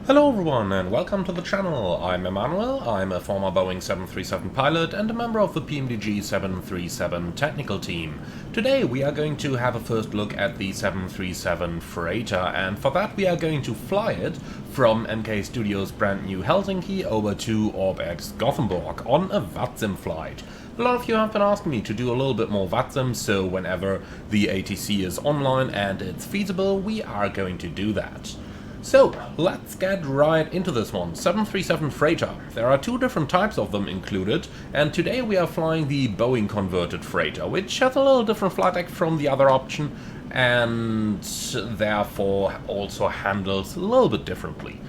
Hello everyone and welcome to the channel. I'm Emmanuel, I'm a former Boeing 737 pilot and a member of the PMDG 737 technical team. Today we are going to have a first look at the 737 freighter, and for that we are going to fly it from MK Studios' brand new Helsinki over to Orbx Gothenburg on a VATSIM flight. A lot of you have been asking me to do a little bit more VATSIM, so whenever the ATC is online and it's feasible, we are going to do that. So, let's get right into this one. 737 freighter. There are two different types of them included, and today we are flying the Boeing converted freighter, which has a little different flight deck from the other option, and therefore also handles a little bit differently.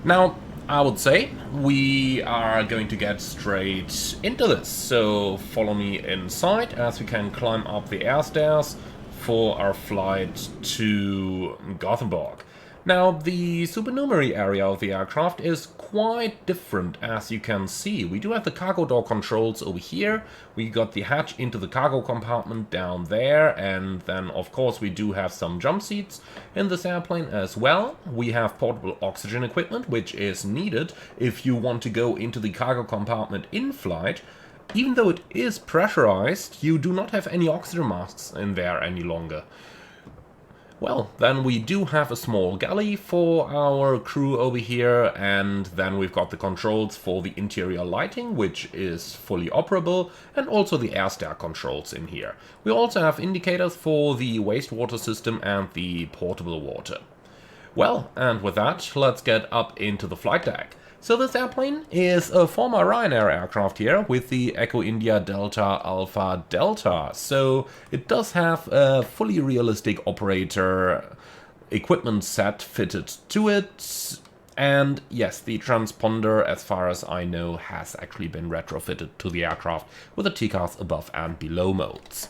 Now, I would say we are going to get straight into this, so follow me inside as we can climb up the air stairs for our flight to Gothenburg. Now, the supernumerary area of the aircraft is quite different, as you can see. We do have the cargo door controls over here, we got the hatch into the cargo compartment down there, and then of course we do have some jump seats in this airplane as well. We have portable oxygen equipment, which is needed if you want to go into the cargo compartment in flight. Even though it is pressurized, you do not have any oxygen masks in there any longer. Well, then we do have a small galley for our crew over here, and then we've got the controls for the interior lighting, which is fully operable, and also the air stair controls in here. We also have indicators for the wastewater system and the portable water. Well, and with that, let's get up into the flight deck. So this airplane is a former Ryanair aircraft here with the Echo India Delta Alpha Delta. So it does have a fully realistic operator equipment set fitted to it. And yes, the transponder, as far as I know, has actually been retrofitted to the aircraft with the TCAS above and below modes.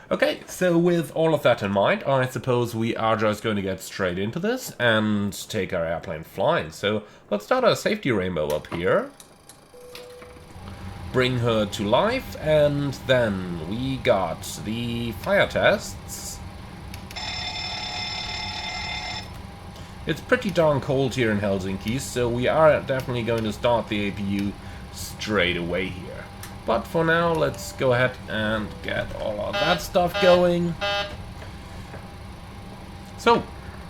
Okay, so with all of that in mind, I suppose we are just going to get straight into this and take our airplane flying. So let's start our safety rainbow up here. Bring her to life, and then we got the fire tests. It's pretty darn cold here in Helsinki, so we are definitely going to start the APU straight away here. But for now, let's go ahead and get all of that stuff going. So,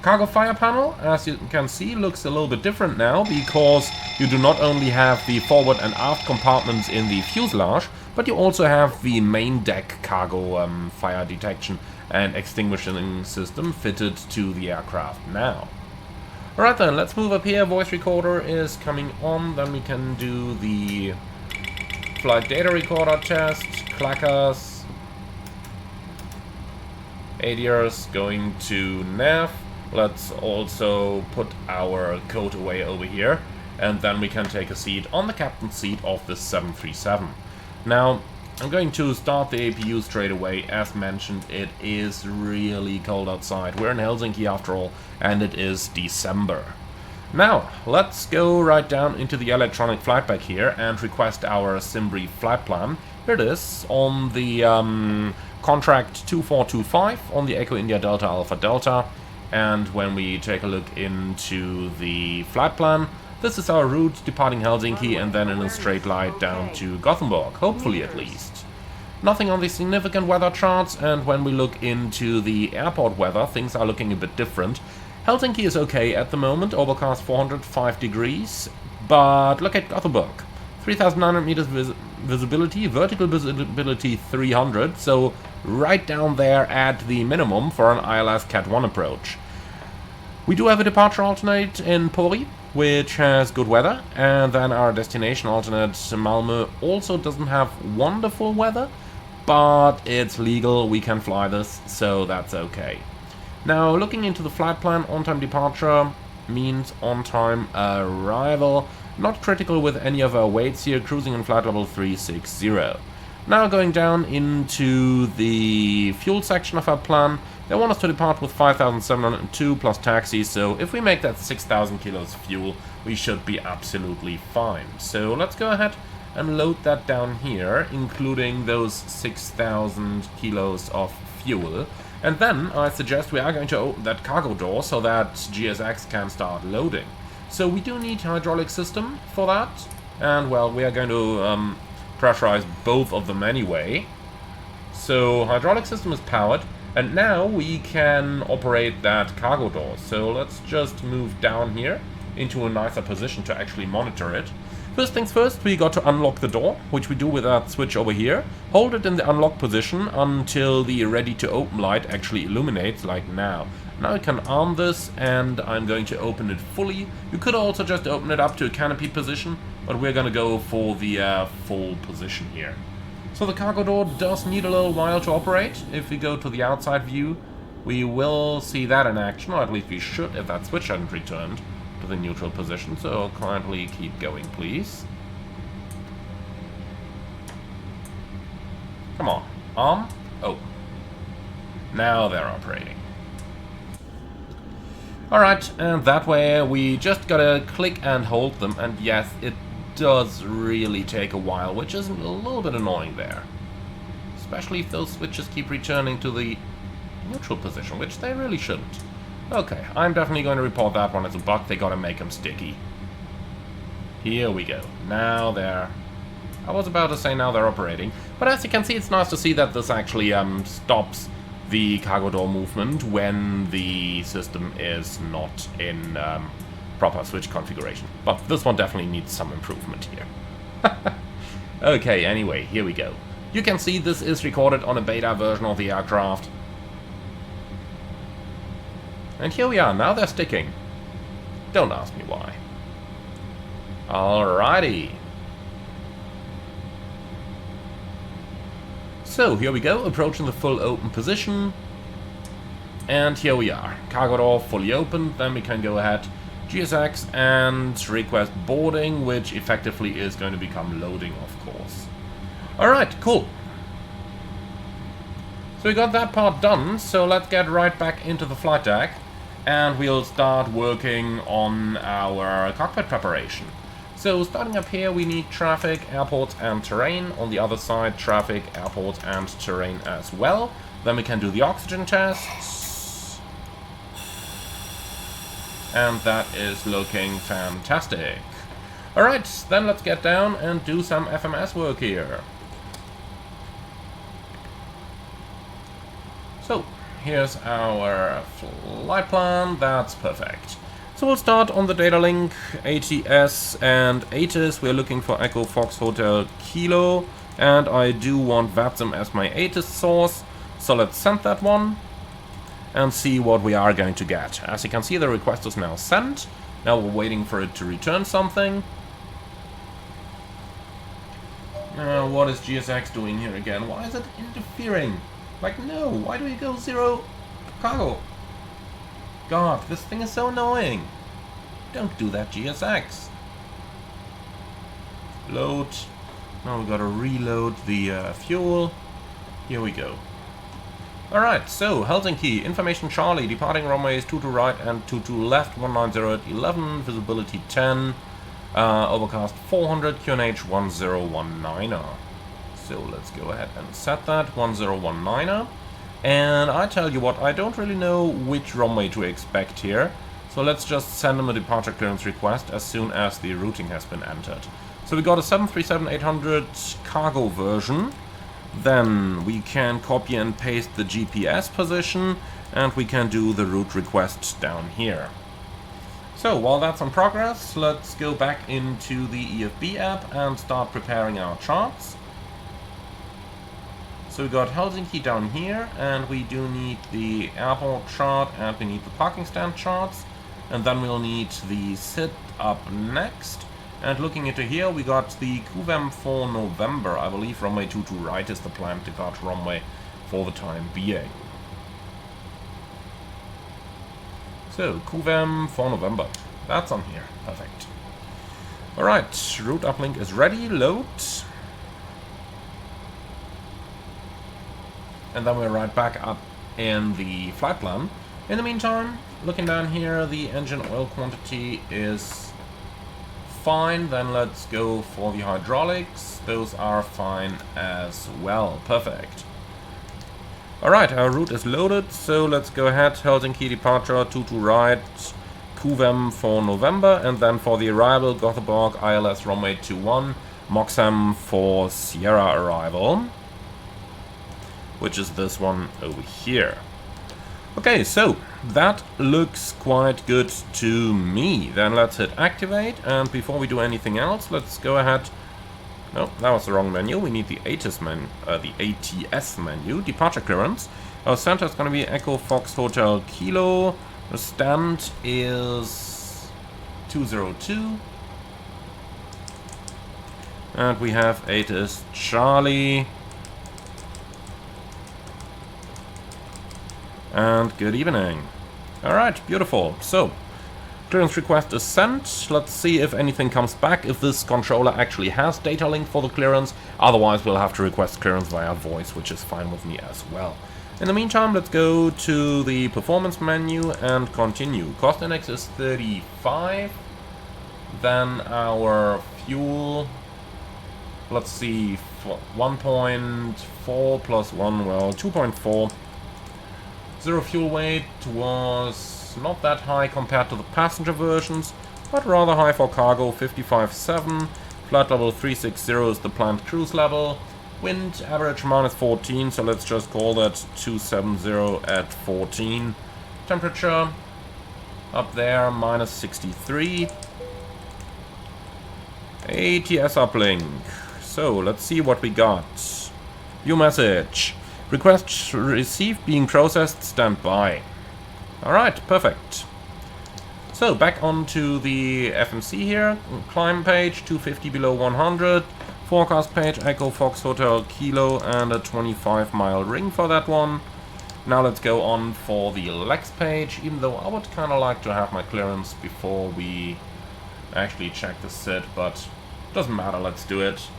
cargo fire panel, as you can see, looks a little bit different now, because you do not only have the forward and aft compartments in the fuselage, but you also have the main deck cargo fire detection and extinguishing system fitted to the aircraft now. Alright then, let's move up here. Voice recorder is coming on, then we can do the flight data recorder test, clackers, ADRs going to nav. Let's also put our coat away over here, and then we can take a seat on the captain's seat of the 737. Now, I'm going to start the APU straight away. As mentioned, it is really cold outside. We're in Helsinki after all, and it is December. Now, let's go right down into the electronic flight pack here and request our SimBrief flight plan. Here it is, on the contract 2425 on the Echo India Delta Alpha Delta. And when we take a look into the flight plan, this is our route departing Helsinki and then in a straight line down to Gothenburg, hopefully at least. Nothing on the significant weather charts, and when we look into the airport weather, things are looking a bit different. Helsinki is okay at the moment, overcast 405 degrees, but look at Gothenburg. 3,900 meters visibility, vertical visibility 300, so right down there at the minimum for an ILS Cat 1 approach. We do have a departure alternate in Pori, which has good weather, and then our destination alternate Malmö also doesn't have wonderful weather, but it's legal, we can fly this, so that's okay. Now, looking into the flight plan, on-time departure means on-time arrival. Not critical with any of our weights here, cruising in flight level 360. Now going down into the fuel section of our plan, they want us to depart with 5,702 plus taxi, so if we make that 6,000 kilos fuel, we should be absolutely fine. So let's go ahead and load that down here, including those 6,000 kilos of fuel. And then I suggest we are going to open that cargo door so that GSX can start loading. So we do need hydraulic system for that. And well, we are going to pressurize both of them anyway. So hydraulic system is powered. And now we can operate that cargo door. So let's just move down here into a nicer position to actually monitor it. First things first, we got to unlock the door, which we do with that switch over here. Hold it in the unlock position until the ready to open light actually illuminates, like now. Now we can arm this, and I'm going to open it fully. You could also just open it up to a canopy position, but we're going to go for the full position here. So the cargo door does need a little while to operate. If we go to the outside view, we will see that in action, or at least we should if that switch hadn't returned to the neutral position. So kindly keep going, please. Come on, arm. Oh, now they're operating. Alright, and that way we just gotta click and hold them, and yes, it does really take a while, which is a little bit annoying there. Especially if those switches keep returning to the neutral position, which they really shouldn't. Okay, I'm definitely going to report that one as a bug. They gotta make them sticky. Here we go. Now they're... I was about to say now they're operating, but as you can see, it's nice to see that this actually stops the cargo door movement when the system is not in proper switch configuration. But this one definitely needs some improvement here. Okay, anyway, here we go. You can see this is recorded on a beta version of the aircraft. And here we are, now they're sticking. Don't ask me why. Alrighty. So, here we go, approaching the full open position. And here we are. Cargo door fully open, then we can go ahead, GSX, and request boarding, which effectively is going to become loading, of course. Alright, cool. So we got that part done, so let's get right back into the flight deck. And we'll start working on our cockpit preparation. So starting up here, we need traffic, airports, and terrain. On the other side, traffic, airports, and terrain as well. Then we can do the oxygen tests. And that is looking fantastic. Alright, then let's get down and do some FMS work here. So, here's our flight plan. That's perfect. So we'll start on the data link, ATS and ATIS. We're looking for Echo Fox Hotel Kilo, and I do want VATSIM as my ATIS source. So let's send that one and see what we are going to get. As you can see, the request is now sent. Now we're waiting for it to return something. What is GSX doing here again? Why is it interfering? Like, no, why do you go 0 cargo? God, this thing is so annoying. Don't do that, GSX. Load. Now we gotta reload the fuel. Here we go. Alright, so Helsinki, information Charlie, departing runways 22 right and 22 left, 190 at 11, visibility 10, overcast 400, QNH 1019er. So let's go ahead and set that, 1019er. And I tell you what, I don't really know which runway to expect here. So let's just send them a departure clearance request as soon as the routing has been entered. So we got a 737-800 cargo version. Then we can copy and paste the GPS position, and we can do the route request down here. So while that's in progress, let's go back into the EFB app and start preparing our charts. So we got Helsinki down here, and we do need the airport chart, and we need the parking stand charts, and then we'll need the SID up next. And looking into here, we got the QVEM for November. I believe runway 22 right is the planned departure runway for the time being. So, QVEM for November. That's on here. Perfect. Alright, route uplink is ready. Load. And then we're right back up in the flight plan. In the meantime, looking down here, the engine oil quantity is fine. Then let's go for the hydraulics. Those are fine as well. Perfect. Alright, our route is loaded, so let's go ahead. Helsinki departure, 22 right, QVEM for November, and then for the arrival, Gothenburg, ILS runway 21, MOXAM for Sierra arrival, which is this one over here. Okay, so that looks quite good to me. Then let's hit activate, and before we do anything else, let's go ahead. No, that was the wrong menu. We need the ATS menu, departure clearance. Our center is going to be Echo Fox Hotel Kilo. The stand is 202. And we have ATS Charlie. And good evening. Alright, beautiful. So, clearance request is sent. Let's see if anything comes back, if this controller actually has data link for the clearance. Otherwise, we'll have to request clearance via voice, which is fine with me as well. In the meantime, let's go to the performance menu and continue. Cost index is 35. Then our fuel, let's see, 1.4 plus 1, well, 2.4. Zero fuel weight was not that high compared to the passenger versions, but rather high for cargo, 55.7. Flight level 360 is the planned cruise level. Wind average -14, so let's just call that 270 at 14. Temperature up there, -63. ATS uplink. So let's see what we got. View message. Request received, being processed, stand by. Alright, perfect. So back onto the FMC here. Climb page, 250 below 100. Forecast page, Echo Fox Hotel Kilo, and a 25-mile ring for that one. Now let's go on for the legs page, even though I would kind of like to have my clearance before we actually check the SID, but doesn't matter, let's do it.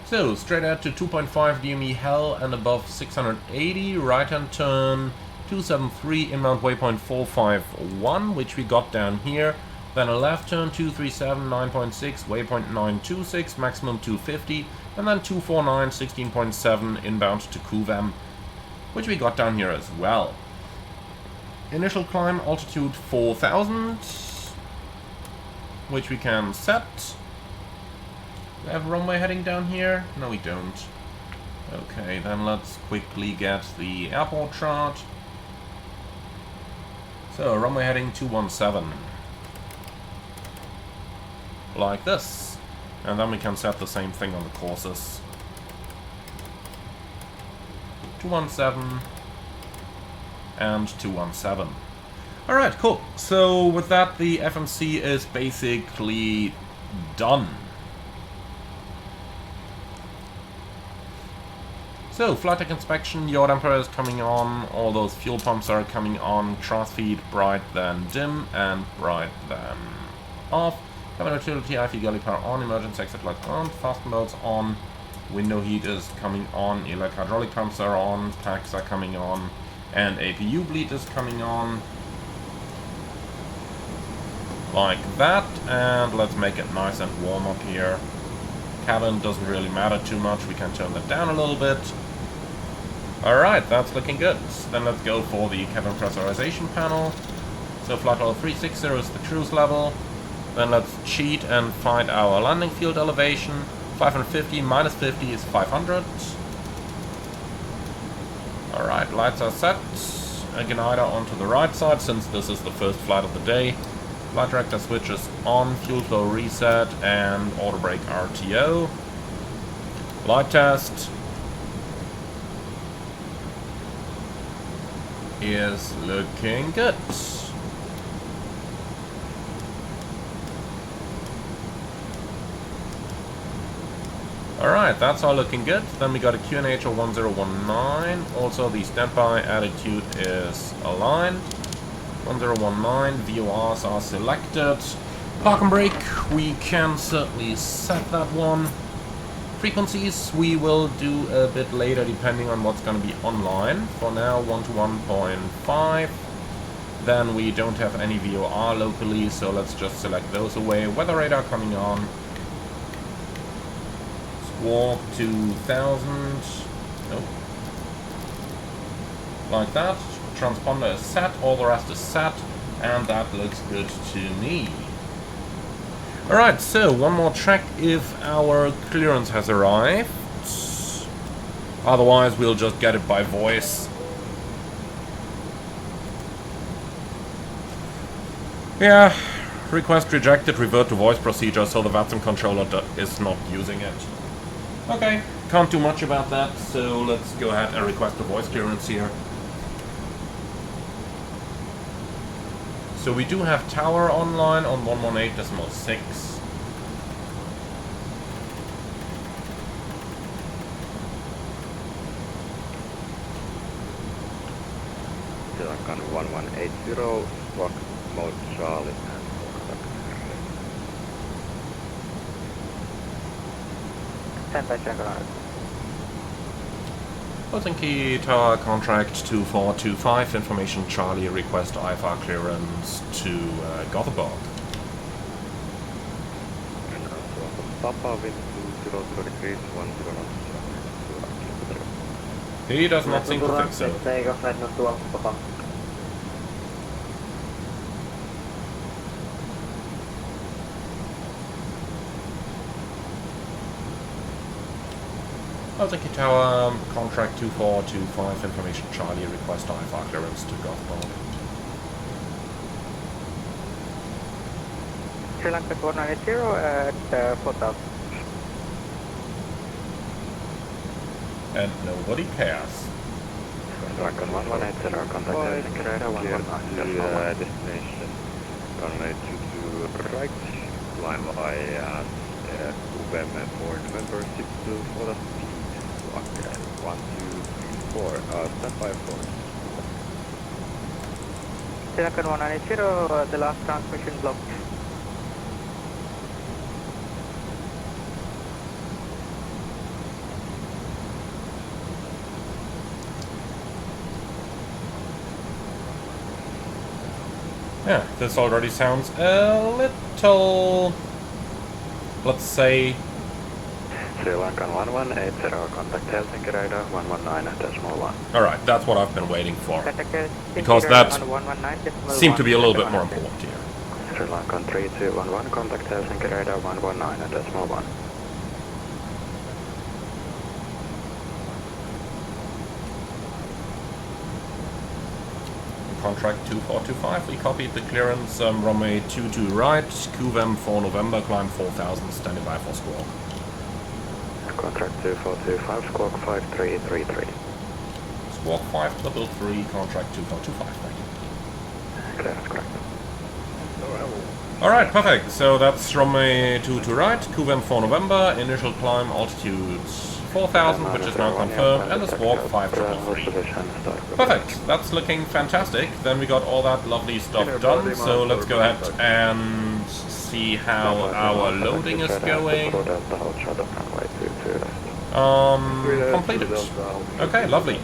So, straight out to 2.5 DME Hell and above 680, right-hand turn 273, inbound waypoint 451, which we got down here. Then a left turn 237, 9.6, waypoint 926, maximum 250, and then 249, 16.7, inbound to QVEM, which we got down here as well. Initial climb altitude 4000, which we can set. Do we have a runway heading down here? No, we don't. Okay, then let's quickly get the airport chart. So, runway heading 217. Like this. And then we can set the same thing on the courses. 217 and 217. Alright, cool. So with that, the FMC is basically done. So, flight deck inspection, yaw damper is coming on, all those fuel pumps are coming on, thrust feed bright then dim and bright then off. Cabin utility, IFE galley power on, emergency exit light on, fasten belts on, window heat is coming on, electric hydraulic pumps are on, packs are coming on, and APU bleed is coming on. Like that, and let's make it nice and warm up here. Cabin doesn't really matter too much, we can turn that down a little bit. Alright, that's looking good. Then let's go for the cabin pressurization panel. So flight level 360 is the cruise level. Then let's cheat and find our landing field elevation. 550 minus 50 is 500. Alright, lights are set. Igniter onto the right side since this is the first flight of the day. Flight director switch is on, fuel flow reset, and auto brake RTO. Light test is looking good. Alright, that's all looking good. Then we got a QNH of 1019. Also, the standby attitude is aligned. 1019, VORs are selected. Park and brake, we can certainly set that one. Frequencies we will do a bit later depending on what's going to be online. For now, 1 to 1.5. Then we don't have any VOR locally, so let's just select those away. Weather radar coming on. Squawk 2000. Nope. Like that. transponder is set, all the rest is set, and that looks good to me. Alright, so one more check if our clearance has arrived. Otherwise, we'll just get it by voice. Yeah, request rejected, revert to voice procedure, so the VATSIM controller is not using it. Okay, can't do much about that, so let's go ahead and request a voice clearance here. So we do have tower online on 118.6. Silicon 1180, squawk mode Charlie and Helsinki Tower Contract 2425, information Charlie, request IFR clearance to Gothenburg. And also Papa with 20 degrees 10 knots. He does not seem to think so. Helsinki Tower, contract 2425, information Charlie, request IFR clearance to Gothenburg. Sri Lanka 180 at 4000. And nobody cares. Dragon 1180, contact Helsinki radar 119, destination runway 22 right, climb by UVM for November 62 for the speed, 1, 2, 3, 4, standby 4. Silicon 180, the last transmission blocked. Yeah, this already sounds a little, let's say... Sri Lankan 1180, contact Helsinki radar 119.1. Alright, that's what I've been waiting for. Because that seemed to be a little bit more important here. Sri Lankan 3211, contact Helsinki radar 119.1. Contract 2425, we copied the clearance, runway 22 right, QVM for November, climb 4000, standing by for squawk. Contract 2425, squawk 5333. Squawk 5333, contract 2425, thank you. Okay, that's correct. Alright, perfect, so that's runway 22 right, QVM for November, initial climb altitude 4000, which is now confirmed, and the squawk 5333. Perfect, that's looking fantastic. Then we got all that lovely stuff done, so let's go ahead and see how our loading is going. Completed. Okay, lovely.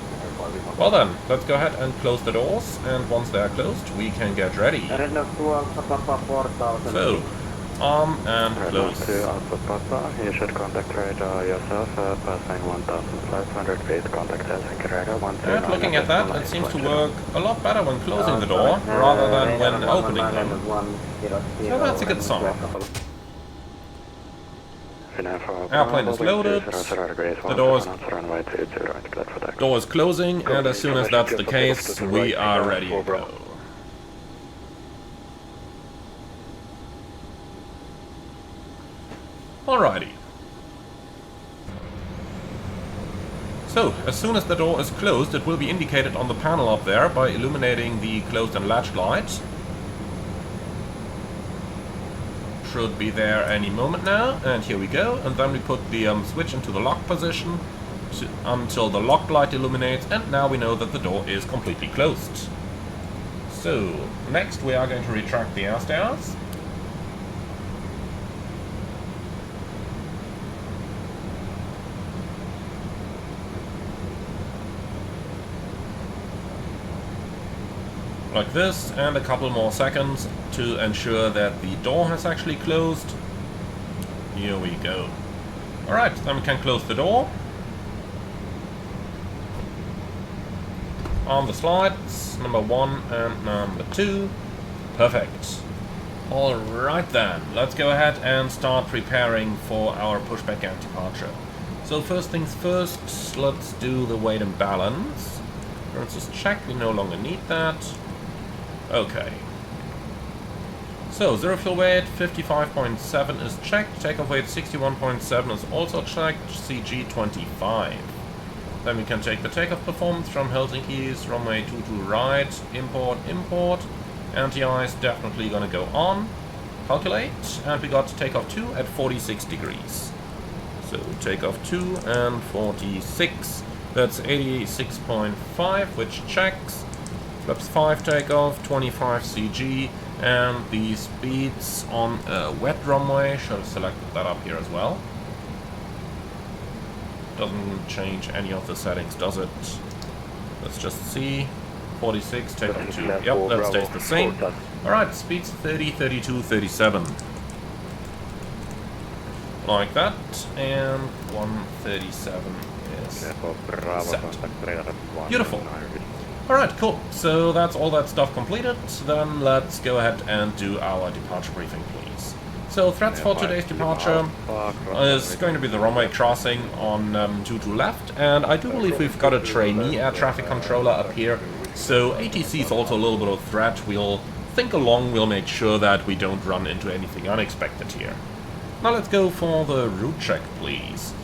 Well then, let's go ahead and close the doors, and once they are closed, we can get ready. So, arm and close. You should contact radar yourself, passing 1500 feet, contact Helsinki radar 129. And looking at that, it seems to work a lot better when closing the door, rather than when opening them. So that's a good sign. Airplane is loaded, the door is closing, and as soon as that's the case, we are ready to go. Alrighty. So, as soon as the door is closed, it will be indicated on the panel up there by illuminating the closed and latched light. Should be there any moment now, and here we go, and then we put the switch into the lock position until the locked light illuminates, and now we know that the door is completely closed. So, next we are going to retract the air stairs. Like this, and a couple more seconds to ensure that the door has actually closed. Here we go. Alright, then we can close the door. on the slides, number 1 and number 2. Perfect. Alright then, let's go ahead and start preparing for our pushback and departure. So first things first, let's do the weight and balance. Let's just check, we no longer need that. Okay. So, zero fuel weight, 55.7 is checked, takeoff weight 61.7 is also checked, CG 25. Then we can take the takeoff performance from Helsinki's runway 22 right, import. Anti-ice is definitely gonna go on. Calculate, and we got takeoff 2 at 46 degrees. So takeoff 2 and 46, that's 86.5, which checks. Flaps 5 takeoff, 25 CG, and the speeds on a wet runway, should have selected that up here as well. Doesn't change any of the settings, does it? Let's just see. 46, takeoff 2. Yep, that stays the same. Alright, speeds 30, 32, 37. Like that, and 137 is set. Beautiful. Alright, cool. So that's all that stuff completed. Then let's go ahead and do our departure briefing, please. So threats for today's departure is going to be the runway crossing on 22 left, and I do believe we've got a trainee air traffic controller up here, so ATC is also a little bit of a threat. We'll think along, we'll make sure that we don't run into anything unexpected here. Now let's go for the route check, please.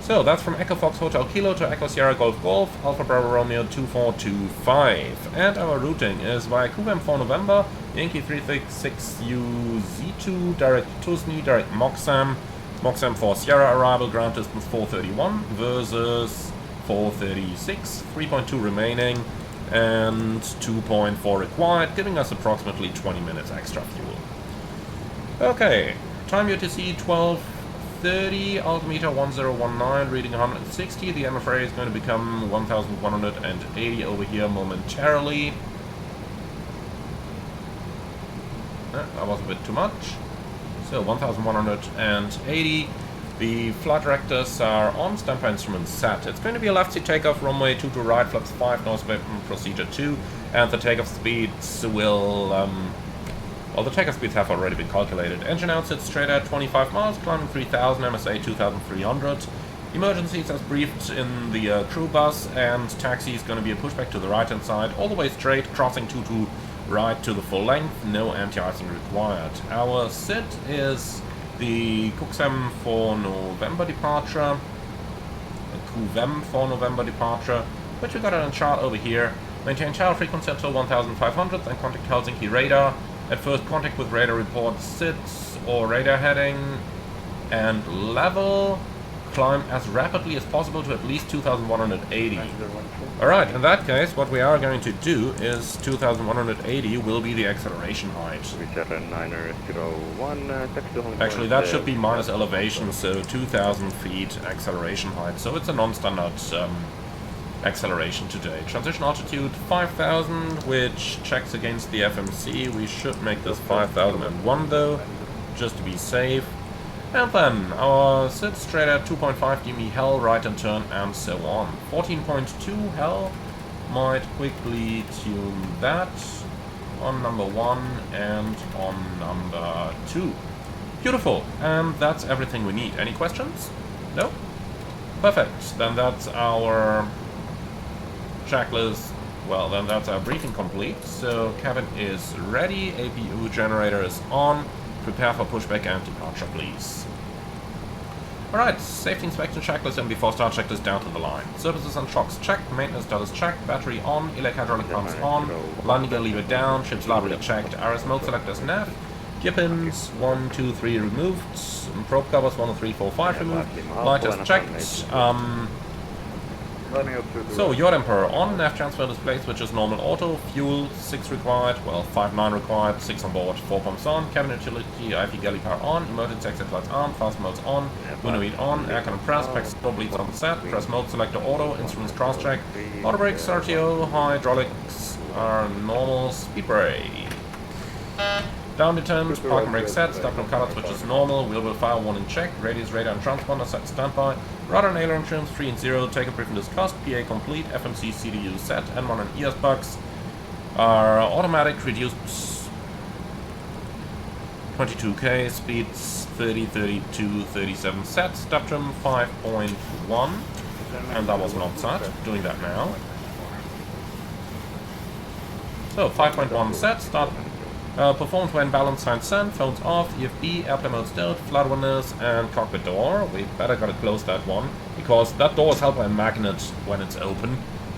So that's from Echo Fox Hotel Kilo to Echo Sierra Golf Golf, Alpha Bravo Romeo 2425. And our routing is via QVM 4 November, Yankee 366UZ2, direct Tusni, direct Moxam, Moxam for Sierra arrival, ground distance 431 versus 436, 3.2 remaining, and 2.4 required, giving us approximately 20 minutes extra fuel. Okay, time UTC 12:30, altimeter 1019, reading 160. The MFRA is going to become 1180 over here momentarily. That was a bit too much. So 1180. The flight directors are on, standby instruments set. It's going to be a left seat takeoff, runway 22 right, flaps 5, nose procedure 2, and the takeoff speeds will, well, the takeoff speeds have already been calculated. Engine out sits straight at 25 miles, climbing 3000, MSA 2300. Emergencies as briefed in the crew bus, and taxi is going to be a pushback to the right hand side, all the way straight, crossing 22 right to the full length, no anti-icing required. Our SID is the QVM for November departure, which we got on a chart over here. Maintain tower frequency until 1500 and contact Helsinki radar. At first contact with radar report SIDS or radar heading and level. Climb as rapidly as possible to at least 2180. Alright, in that case, what we are going to do is 2180 will be the acceleration height. Actually, that should be minus elevation, so 2000 feet acceleration height. So it's a non-standard acceleration today. Transition altitude 5000, which checks against the FMC. We should make this 5001 though, just to be safe. And then our SID straight at 2.5 dm hell, right and turn, and so on. 14.2 hell, might quickly tune that on number 1 and on number 2. Beautiful, and that's everything we need. Any questions? No? Perfect, then that's our checklist. Well, then that's our briefing complete. So cabin is ready, APU generator is on. Prepare for pushback and departure, please. Alright, safety inspection checklist and before start checklist down to the line. Surfaces and shocks checked, maintenance status checked, battery on, elec hydraulic pumps on, landing gear lever down, ship's library checked, RS mode selectors nav, gear pins 1, 2, 3 removed, probe covers 1, 2, 3, 4, 5 removed, lighters checked. So, yacht emperor on, nav transfer displays, which is normal auto, fuel 6 required, well 5-9 required, 6 on board, 4 pumps on, cabin utility, IV galley power on, emergency exit lights on, fast modes on, window heat on, aircon press, pack bleeds on set, press mode selector auto, instruments cross check, auto brakes, RTO, hydraulics are normal, speed brake. Down detent, parking brake set, stop from cutout switch is normal, wheel will fire warning check, radius, radar and transponder set standby, rudder and aileron trims 3 and 0, take a brief and discussed, PA complete, FMC CDU set, N1 and ES bugs are automatic, reduced 22k, speeds 30, 32, 37 set, step trim 5.1, and that was not set, doing that now. So 5.1 set, start. Performance when balance sign send, phones off, EFB, airplane mode stilled, flood winners, and cockpit door. We better gotta close that one, because that door is held by a magnet when it's open.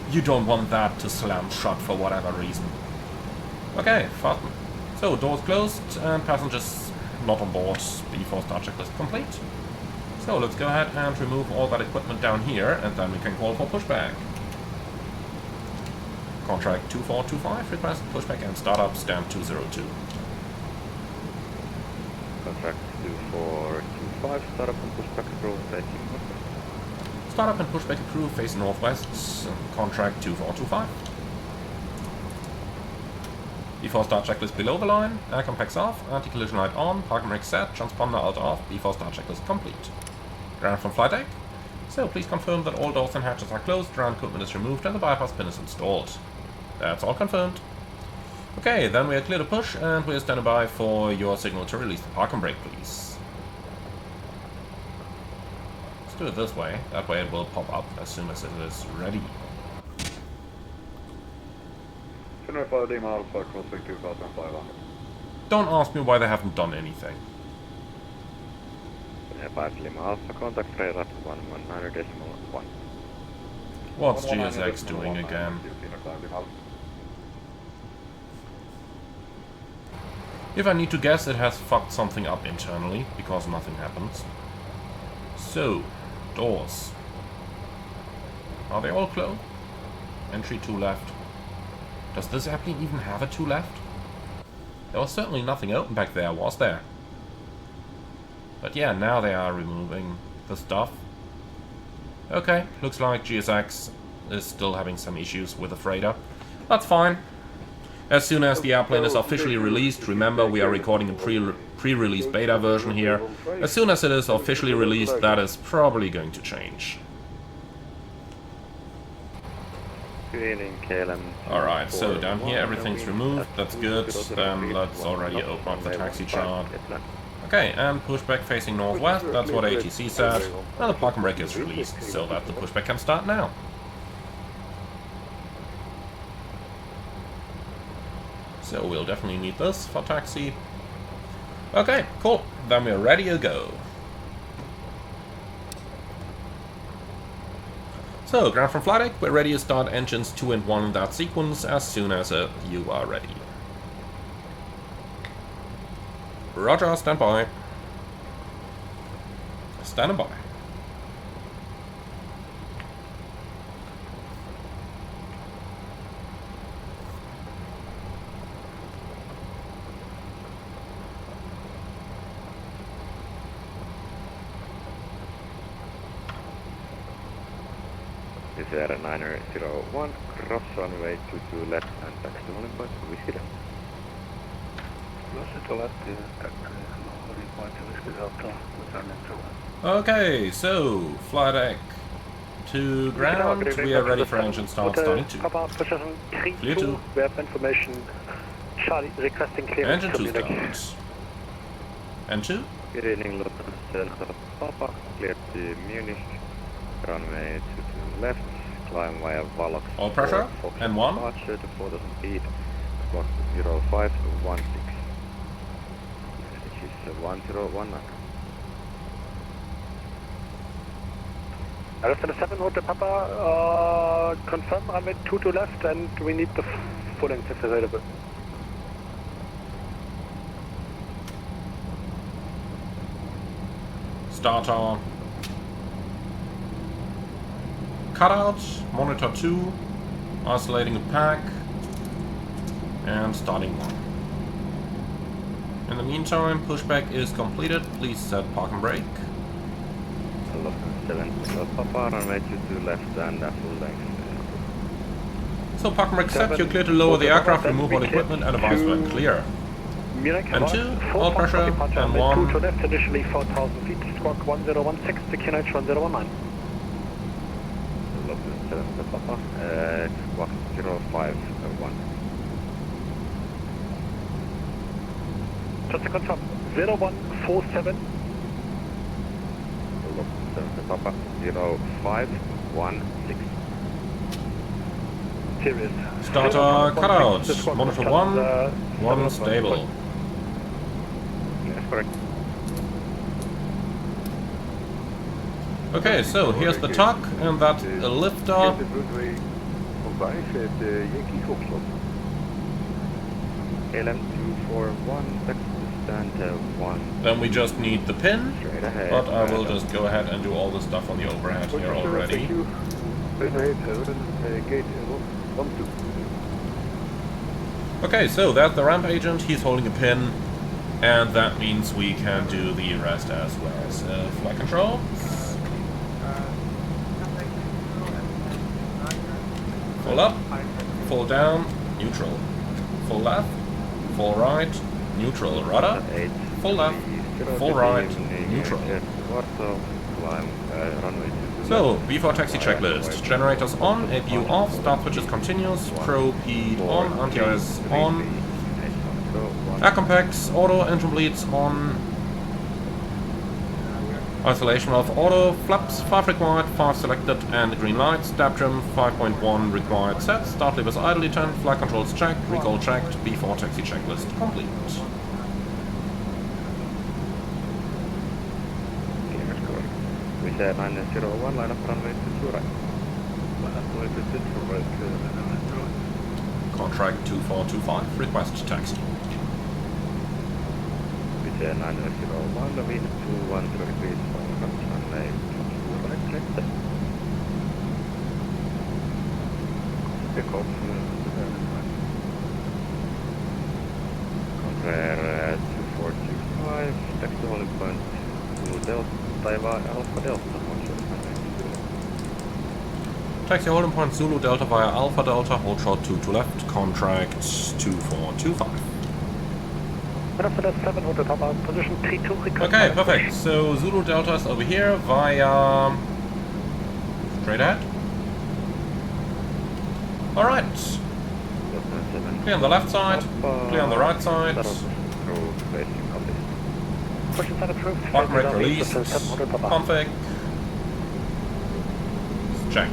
You don't want that to slam shut for whatever reason. Okay, fasten. So, doors closed, and passengers not on board before start checklist complete. So, let's go ahead and remove all that equipment down here, and then we can call for pushback. Contract 2425, request pushback and startup stamp 202. Contract 2425, startup and pushback approve facing northwest. Startup and pushback approve facing northwest. Contract 2425. Before start checklist below the line, air complex off, anti-collision light on, parking brake set, transponder alt off, before start checklist complete. Ground from flight deck. So please confirm that all doors and hatches are closed, ground equipment is removed and the bypass pin is installed. That's all confirmed. Okay, then we are clear to push and we are standing by for your signal to release the parking brake, please. Let's do it this way, that way it will pop up as soon as it is ready. Don't ask me why they haven't done anything. 5 Lima Alpha, contact radar 119.1. What's GSX doing again? If I need to guess, it has fucked something up internally, because nothing happens. So, doors. Are they all closed? Entry 2 left. Does this airplane even have a 2 left? There was certainly nothing open back there, was there? But yeah, now they are removing the stuff. Okay, looks like GSX is still having some issues with the freighter. That's fine. As soon as the airplane is officially released, remember we are recording a pre-release beta version here. As soon as it is officially released, that is probably going to change. Alright, so down here everything's removed, that's good. Then let's already open up the taxi chart. Okay, and pushback facing northwest, that's what ATC said. And the parking brake is released, so that the pushback can start now. So we'll definitely need this for taxi. Okay, cool. Then we're ready to go. So, ground from flight deck, we're ready to start engines 2 and 1 in that sequence as soon as you are ready. Roger, stand by. Stand by. This is Air 901, cross runway 22 left and taxi to Honeycomb, whiskey down. Okay, so flight deck to ground. We are ready for engine start. Starting 2. Clear 2. We have information. Charlie requesting clearance. Engine 2 starts. And 2. Good evening, Lieutenant Papa. Clear to Munich. Runway 22 left. Climb via Valox. All pressure. And 1. Departure to 4,000 feet. Squawk 0516. 1019. Alpha 7 Hotel Papa, confirm runway 22 left and we need the full length if available. Starter. Cutout. Monitor 2. Isolating a pack. And starting 1. In the meantime, pushback is completed. Please set parking brake. 7 Papa, runway 22 left and full length. So parking brake set, you're clear to lower the aircraft, remove all equipment and advise when clear. Munich, and 2, all pressure, and 1. 2 to left, initially 4,000 feet, squawk 1016 to QNH 1019. Papa, squawk 051. Just to confirm, 0147. Papa, 0516. Serious. Starter cutout, The squawk monitor contains, 1 stable. Yes, correct. Okay, so here's the tuck, and that's a lifter. LM241, back to stand 1. Then we just need the pin, Straight ahead. but I will just go ahead and do all the stuff on the overhead here already. Okay, so that's the ramp agent, he's holding a pin, and that means we can do the rest as well. So, flight control. Full up, full down, neutral. Full left, full right, neutral. Rudder, full left, full right, neutral. So, before taxi checklist. Generators on, APU off, start switches continuous, probe heat on, anti-ice on, air compacts, auto, engine bleeds on, isolation valve auto, flaps 5 required, 5 selected, and green lights, stab trim 5.1 required set, start levers idly turned, flight controls checked, recall checked, before taxi checklist complete. We said 901, line up runway 22 right. Contract 2425, request taxi. We said 901, the wind 213 degrees, runway 22 right, connected. Takeoff. Contract 2425, taxi holding point 2 Delta. Alpha Delta. Taxi holding point Zulu Delta via Alpha Delta, hold short 2 to left, contract 2425. Position 32, Okay, perfect. So Zulu Delta is over here via straight ahead. Alright. Clear on the left side, clear on the right side. Button rate released, config, checked.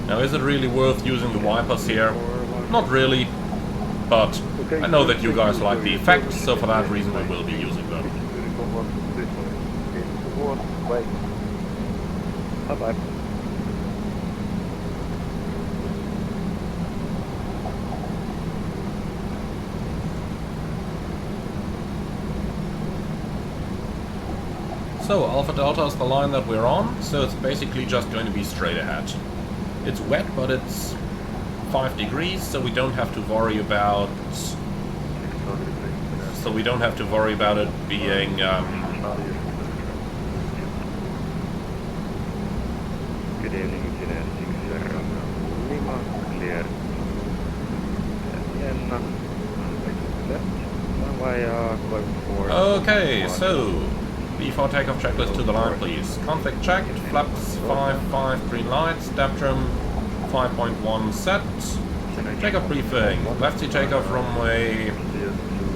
Now is it really worth using the wipers here? Not really, but I know that you guys like the effects, so for that reason I will be using them. Bye-bye. So Alpha Delta is the line that we're on, so it's basically just going to be straight ahead. It's wet, but it's 5 degrees, so we don't have to worry about it being Good evening, Engineer 6 Lima, clear. Okay, so before takeoff checklist to the line, please. Config checked, flaps 5.5 green lights, stab trim 5.1 set. Takeoff briefing, lefty takeoff runway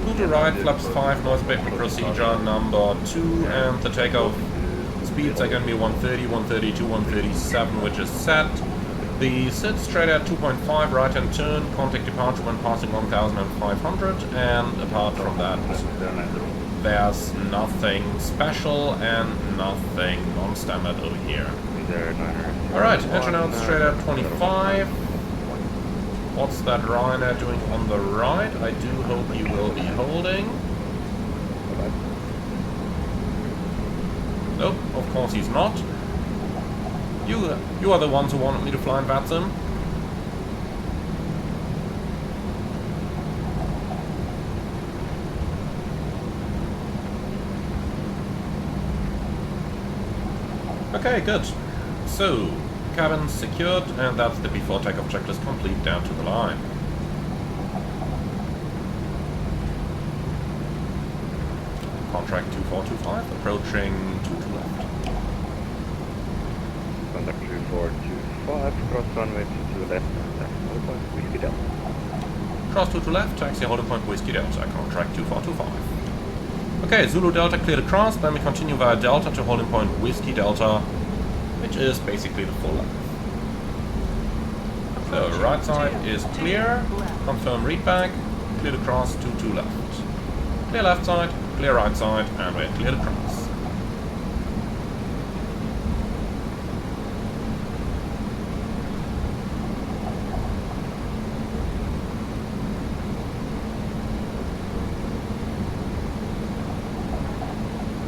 2 to right, flaps 5, noise abatement procedure number 2, and the takeoff speeds are going to be 130, 132, 137, which is set. The sit straight at 2.5, right hand turn, contact departure when passing 1500, and apart from that, there's nothing special and nothing non-standard over here. Alright, engine out straight at 25. What's that Ryanair doing on the right? I do hope you will be holding. Nope, of course he's not. You are the ones who wanted me to fly in VATSIM. Okay, good. So, cabin secured, and that's the before takeoff checklist complete down to the line. Contract 2425, approaching 22 left. Contact 2425, cross runway 22 left, and taxi holding point Whiskey Delta. Cross 22 left, taxi holding point Whiskey Delta, contract 2425. Okay, Zulu Delta cleared across, then we continue via Delta to holding point Whiskey Delta, which is basically the full length. So, right side is clear, confirm readback, cleared across 22 left. Clear left side, clear right side, and we're cleared across.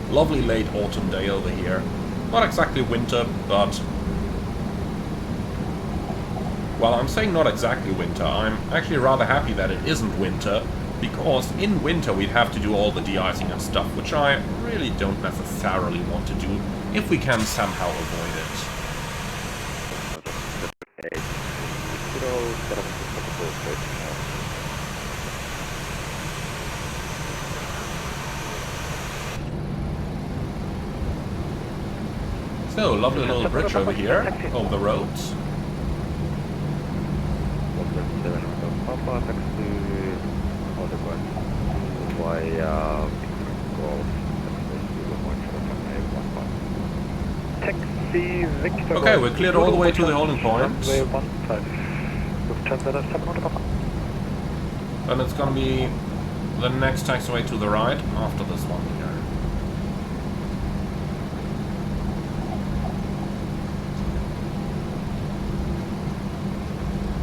Lovely late autumn day over here. Not exactly winter, but... well, I'm saying not exactly winter. I'm actually rather happy that it isn't winter, because in winter we'd have to do all the de-icing and stuff, which I really don't necessarily want to do, if we can somehow avoid it. So, lovely little bridge over here, over the roads. Papa, taxi, holding point via Golf, Taxi Victor. Okay, we're cleared all the way to the holding point. Runway 15. And it's gonna be the next taxiway to the right after this one here.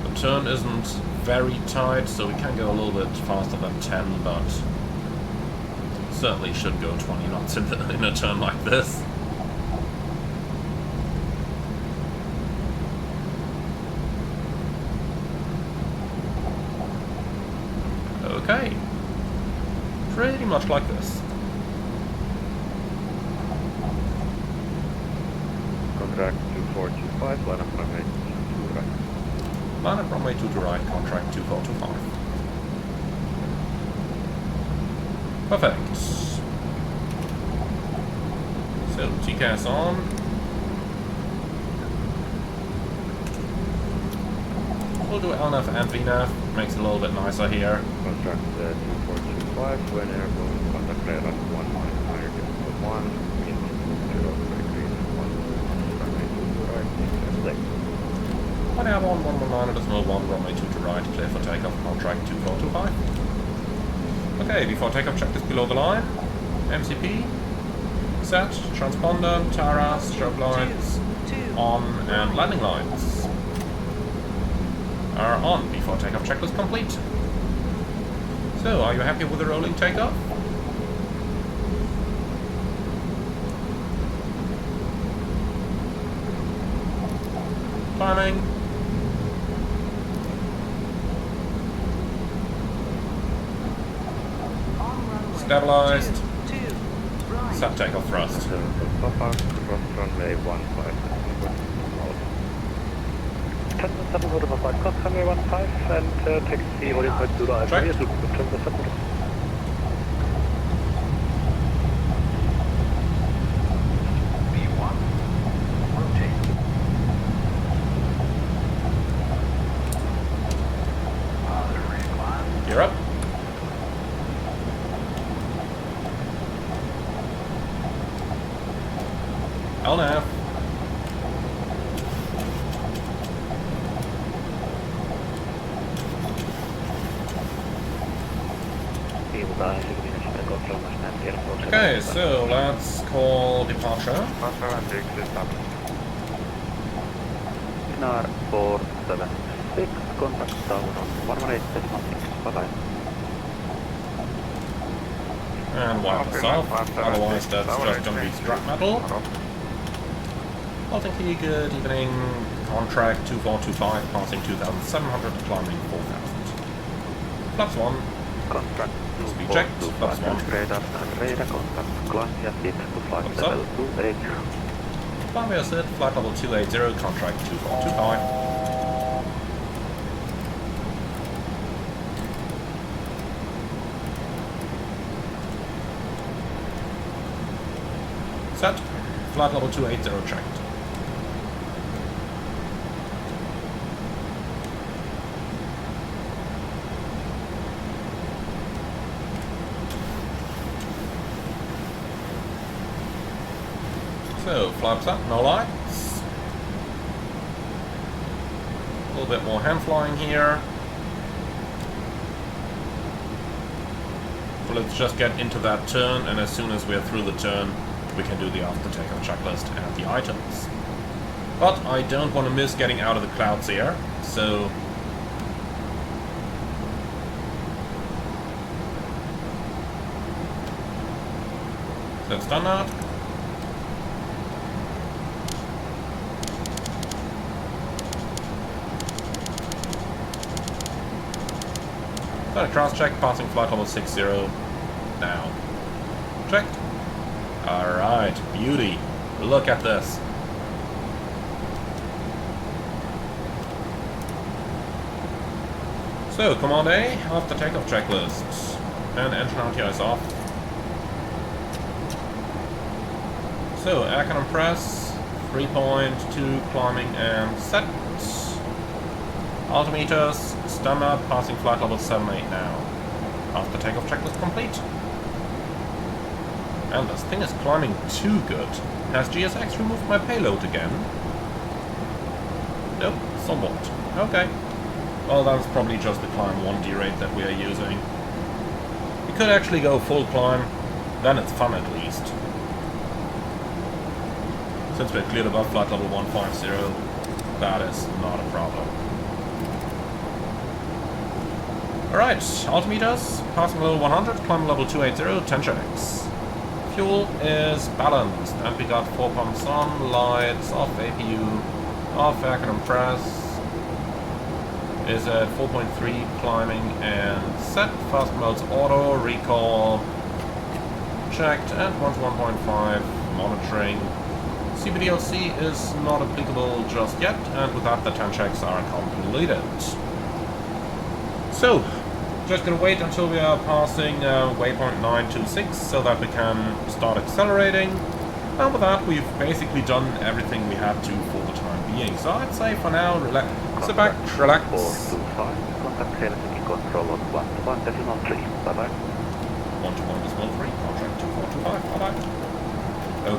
The turn isn't very tight, so we can go a little bit faster than 10, but certainly should go 20 knots in a turn like this. Okay, pretty much like this. Contract 2425, line up runway 2 right. Line up runway 2 to right, contract 2425. Perfect. So, TCAS on. We'll do LNAV and VNAV, makes it a little bit nicer here. Contract 2425, when airborne, contact radar 1 higher distance 1, wind 0 degrees 1, runway 2 to right, left. One airborne 119.1, runway 2 to right, clear for takeoff, contract 2425. Okay, before takeoff, check this below the line. MCP, set, transponder, TARA, strobe lights, on, and landing lights are on. Before takeoff checklist complete. So, are you happy with the rolling takeoff? Climbing. Stabilized. Set takeoff thrust. Papa, cross runway 15. 10 over the flight, cross runway 15 and taxi holding point 2 right. Check. Yes, You're up. LNAV. Okay, so let's call departure. Dinar 476, contact tower on 118.6, bye-bye. And wipe this off, otherwise that's just going to be scrap metal. Helsinki, good evening. Contract 2425, passing 2,700, climbing 4,000. Flaps 1. Contract Speed checked, flaps 1. radar and radar contact, glass and fit to flight What's level up? 28. Climb via SID, flight level 280, contract 2425. Set, flight level 280 checked. So, flaps up, no lights. A little bit more hand flying here. So let's just get into that turn, and as soon as we're through the turn, we can do the after takeoff checklist and the items. But I don't want to miss getting out of the clouds here, so let's done that. Got a cross check, passing flight level 60 now. Checked. Alright, beauty. Look at this. So, Command A, after takeoff checklist. And engine RTI is off. So, air cannon press, 3.2 climbing and set. Altimeters, standard, passing flight level 78 now. After takeoff checklist complete. And this thing is climbing too good. Has GSX removed my payload again? Nope, somewhat. Okay. Well, that's probably just the climb 1 derate that we are using. We could actually go full climb, then it's fun at least. Since we're cleared above flight level 150, that is not a problem. Alright, altimeters, passing level 100, climbing level 280, 10 checks. Fuel is balanced, and we got 4 pumps on, lights, off APU, off air cannon press, is at 4.3 climbing and set, fast modes auto, recall, checked, and 1 to 1.5, monitoring. CBDLC is not applicable just yet, and with that the 10 checks are completed. So, just gonna wait until we are passing waypoint 926 so that we can start accelerating. And with that, we've basically done everything we had to for the time being. So I'd say for now, sit back, relax. 425, contact Helsinki control on 1-1.3, bye-bye. 1-1.3, contract 2425, bye-bye.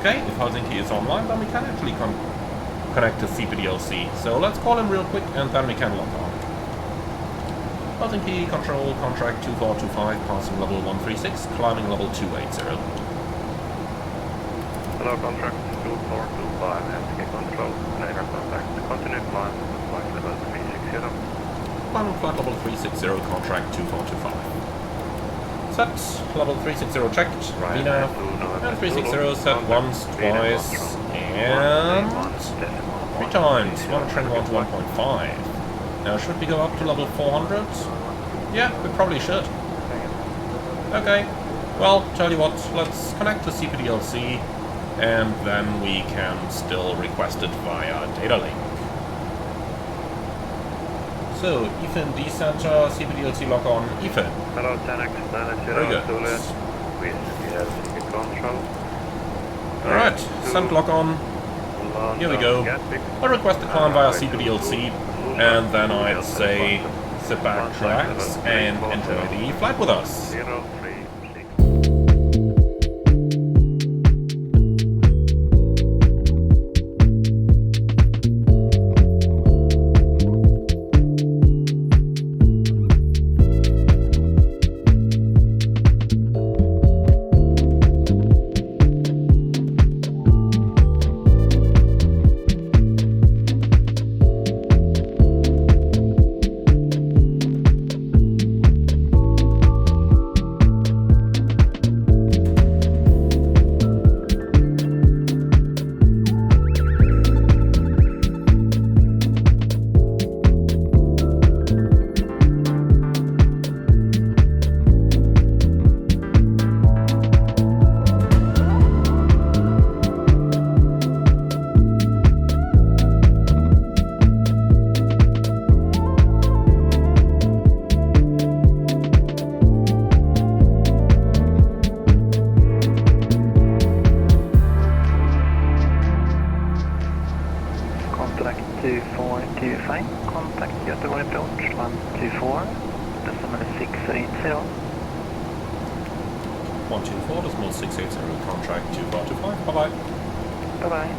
Okay, if Helsinki is online, then we can actually connect to CPDLC. So let's call him real quick and then we can log on. Helsinki control, contract 2425, passing level 136, climbing level 280. Hello, contract 2425, Helsinki control, radar contact, continue climb, flight level 360. Climbing flight level 360, contract 2425. Set, level 360 checked, VNAV, and 360 set once, twice, and 3 times, monitoring 1 to 1.5. Now, should we go up to level 400? Yeah, we probably should. Okay, well, tell you what, let's connect to CPDLC, and then we can still request it via data link. So, Ethan decenter, CPDLC lock on, Ethan. Hello, 10x, Very good. Helsinki control. Alright, send lock on. Here we go. I request the climb via CPDLC, and then I'd say sit back, relax, and enjoy the flight with us. 03. 124, decimal 680. 124, decimal 680, contract 2425, bye-bye. Bye-bye.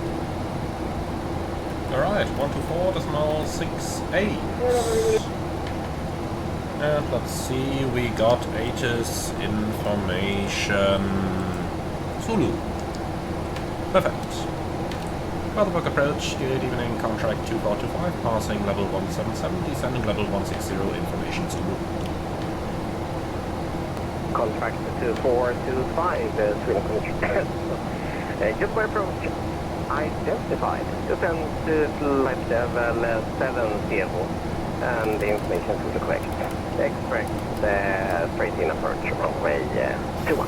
Alright, 124, decimal 68. And let's see, we got Asus information Zulu. Perfect. Gothenburg approach, good evening, contract 2425, passing level 177, descending level 160, information Zulu. Contract 2425, Sweden Commission. Just by approach, identified. Descend to flight level 70, and the information is also correct. Expect straight in approach runway 21.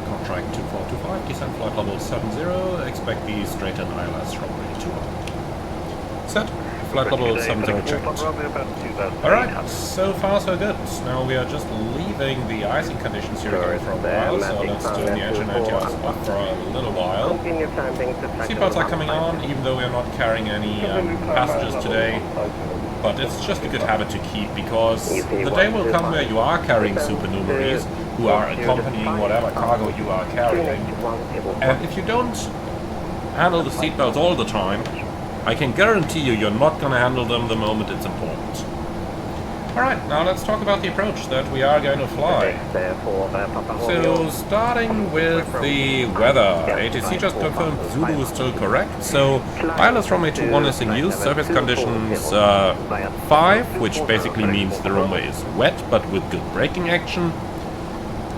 Contract 2425, descend flight level 70, expect the straight in ILS runway 21. Set, flight level 70 checked. Alright, so far so good. Now we are just leaving the icing conditions here again for a while, so let's turn the engine ATRs off for a little while. Seatbelts are coming on, even though we are not carrying any passengers today. But it's just a good habit to keep, because the day will come where you are carrying supernumeraries who are accompanying whatever cargo you are carrying. And if you don't handle the seatbelts all the time, I can guarantee you're not going to handle them the moment it's important. Alright, now let's talk about the approach that we are going to fly. So, starting with the weather, ATC just confirmed Zulu is still correct. So, ILS runway 21 is in use, surface conditions 5, which basically means the runway is wet but with good braking action.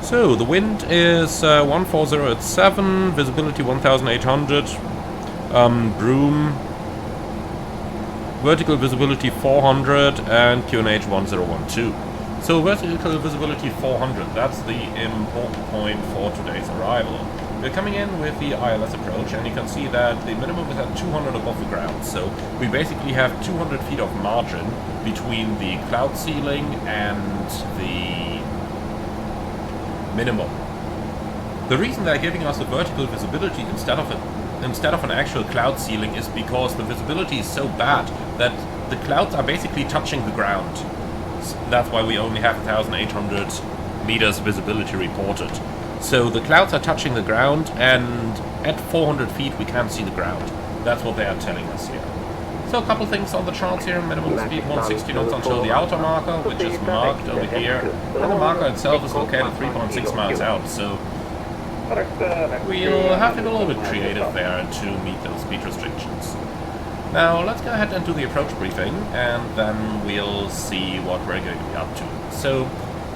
So, the wind is 140 at 7, visibility 1800, Broom, vertical visibility 400, and QNH 1012. So vertical visibility 400, that's the important point for today's arrival. We're coming in with the ILS approach, and you can see that the minimum is at 200 above the ground. So we basically have 200 feet of margin between the cloud ceiling and the minimum. The reason they're giving us a vertical visibility instead of an actual cloud ceiling is because the visibility is so bad that the clouds are basically touching the ground. That's why we only have 1,800 meters visibility reported. So the clouds are touching the ground, and at 400 feet we can't see the ground. That's what they are telling us here. So a couple things on the charts here. Minimum speed 160 knots until the outer marker, which is marked over here. And the marker itself is located 3.6 miles out, so we'll have to be a little bit creative there to meet those speed restrictions. Now let's go ahead and do the approach briefing, and then we'll see what we're going to be up to. So,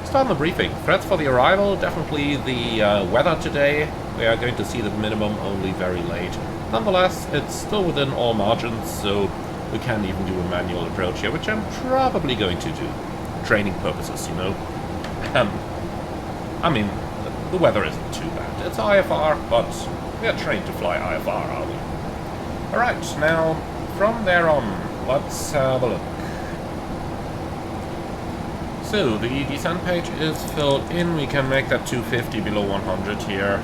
start the briefing. Threats for the arrival, definitely the weather today. We are going to see the minimum only very late. Nonetheless, it's still within all margins, so we can even do a manual approach here, which I'm probably going to do. Training purposes, you know. I mean, the weather isn't too bad. It's IFR, but we are trained to fly IFR, are we? Alright, now, from there on, let's have a look. So, the descent page is filled in. We can make that 250 below 100 here.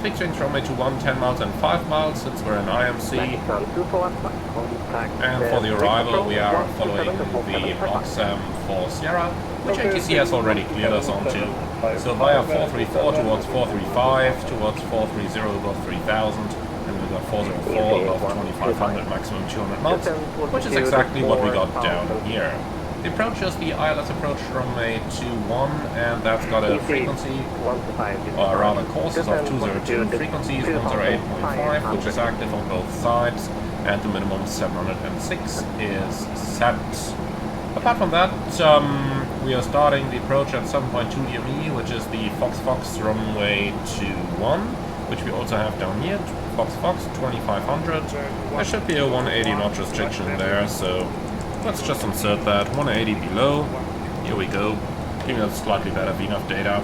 Fixed range runway 21, 10 miles and 5 miles, since we're in IMC. And for the arrival, we are following the VATSIM for Sierra, which ATC has already cleared us onto. So via 434 towards 435, towards 430 above 3000, and we got 404 above 2500, maximum 200 knots, which is exactly what we got down here. The approach is the ILS approach runway 21, and that's got a frequency, or rather courses of 202, frequencies 108.5, which is active on both sides, and the minimum 706 is set. Apart from that, we are starting the approach at 7.2 DME, which is the Fox runway 21, which we also have down here, Fox 2500. There should be a 180 knot restriction there, so let's just insert that, 180 below. Here we go, giving us slightly better VNAV data.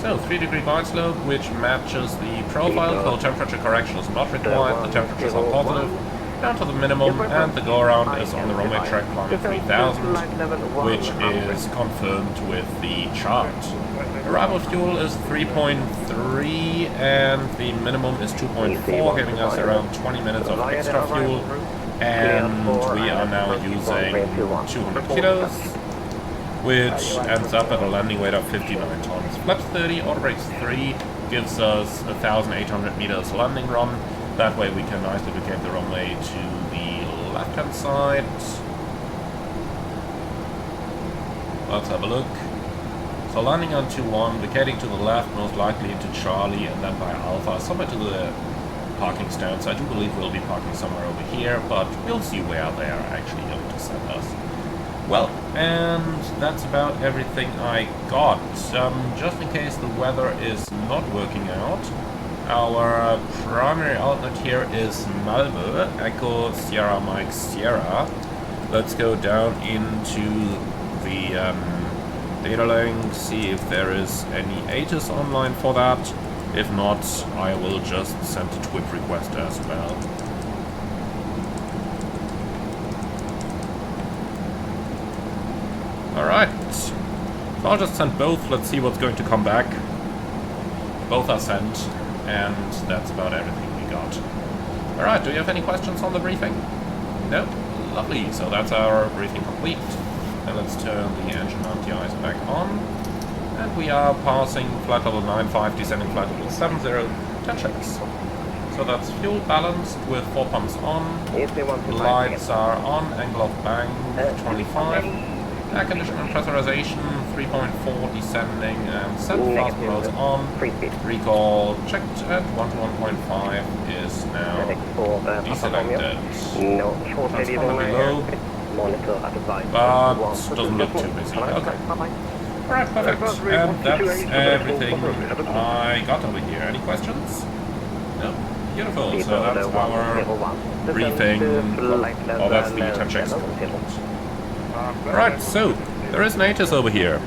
So 3-degree glide slope, which matches the profile. Cold temperature correction is not required, the temperatures are positive. Down to the minimum, and the go-around is on the runway track climb 3000, which is confirmed with the chart. Arrival fuel is 3.3, and the minimum is 2.4, giving us around 20 minutes of extra fuel. and we are now using 200 kilos, which ends up at a landing weight of 59 tons. Flaps 30, auto brakes 3 gives us 1,800 meters landing run. That way we can nicely vacate the runway to the left-hand side. Let's have a look. So landing on 2-1, vacating to the left, most likely into Charlie, and then by Alpha, somewhere to the parking stands. I do believe we'll be parking somewhere over here, but we'll see where they are actually going to send us. Well, and that's about everything I got. Just in case the weather is not working out, our primary alternate here is Malmö, Echo Sierra Mike Sierra. Let's go down into the data link, see if there is any ATIS online for that. If not, I will just send a TWIP request as well. Alright, so I'll just send both, let's see what's going to come back. Both are sent, and that's about everything we got. Alright, do you have any questions on the briefing? No? Lovely, so that's our briefing complete. And let's turn the engine anti-ice back on. And we are passing flight level 95, descending flight level 70, 10 checks. So that's fuel balanced with 4 pumps on, lights are on, angle of bank 25, air conditioning and pressurization 3.4 descending, and set fast modes on, recall checked at 1 to 1.5 is now deselected. Transponder below, but doesn't look too busy. Okay. Alright, perfect. And that's everything I got over here. Any questions? No? Beautiful. So that's our briefing. Oh, that's the 10 checks. Alright, so there is an ATIS over here.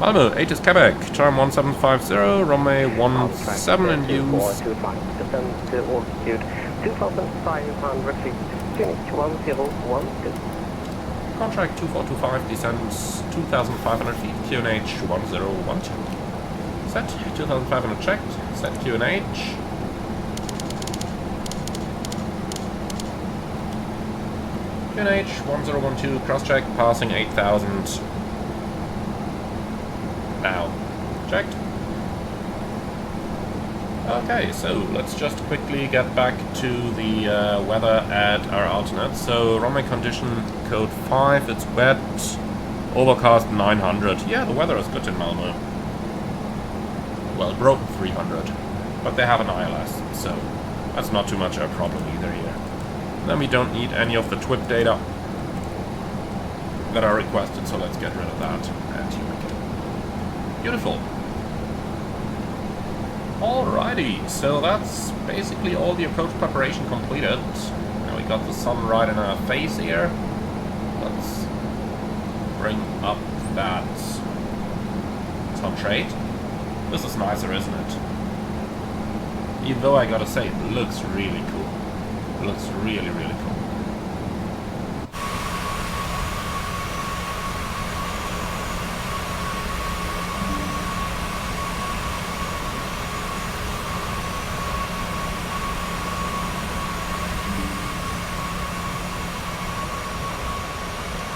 Malmö, ATIS Quebec, term 1750, runway 17 in use. 2512. Contract 2425 descends 2,500 feet, QNH 1012. Set 2,500 checked, set QNH. QNH 1012, cross check, passing 8,000. Now, checked. Okay, so let's just quickly get back to the weather at our alternate. So runway condition code 5, it's wet, overcast 900. Yeah, the weather is good in Malmö. Well, broken 300, but they have an ILS, so that's not too much of a problem either here. Then we don't need any of the TWIP data that are requested, so let's get rid of that. And here we go. Beautiful. Alrighty, so that's basically all the approach preparation completed. Now we got the sun right in our face here. Let's bring up that sunshade. This is nicer, isn't it? Even though I gotta say, it looks really cool. It looks really, really cool.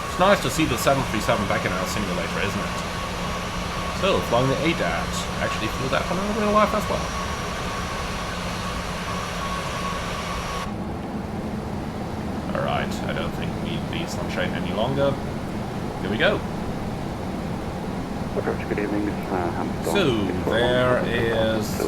It's nice to see the 737 back in our simulator, isn't it? So, flying the ADAT. Actually flew that one in real life as well. Alright, I don't think we need the sunshade any longer. Here we go. Good evening, so, there is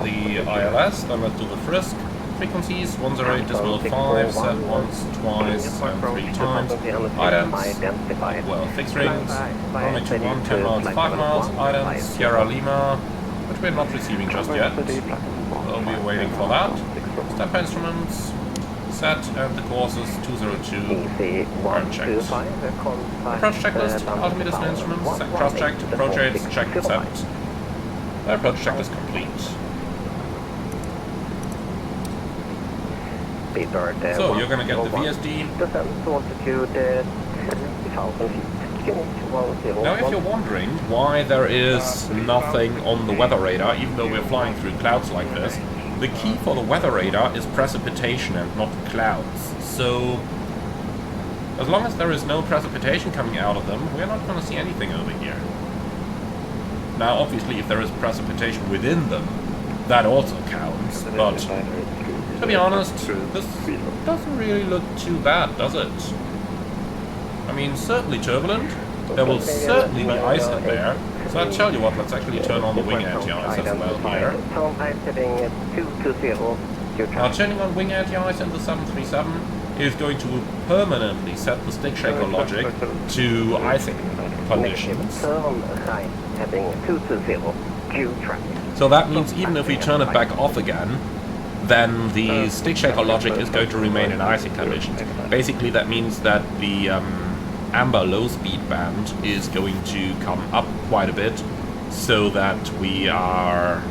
the ILS, then let's do the frisk. Frequencies 108.5, set once, twice, and 3 times. Idents, well, fixed rings, runway 21, 10 miles, 5 miles, idents, Sierra Lima, which we're not receiving just yet. We'll be waiting for that. Step instruments, set, and the course is 202, current checks. Approach checklist, altimeter and instruments, set cross-checked, approach aids, checked, set. The approach checklist complete. So you're gonna get the VSD. Now if you're wondering why there is nothing on the weather radar, even though we're flying through clouds like this, the key for the weather radar is precipitation and not clouds. So, as long as there is no precipitation coming out of them, we're not going to see anything over here. Now, obviously, if there is precipitation within them, that also counts, but to be honest, this doesn't really look too bad, does it? I mean, certainly turbulent. There will certainly be ice in there. So I'll tell you what, let's actually turn on the wing anti-ice as well here. Now, turning on wing anti-ice in the 737 is going to permanently set the stick shaker logic to icing conditions. So that means even if we turn it back off again, then the stick shaker logic is going to remain in icing conditions. Basically, that means that the amber low speed band is going to come up quite a bit, so that we are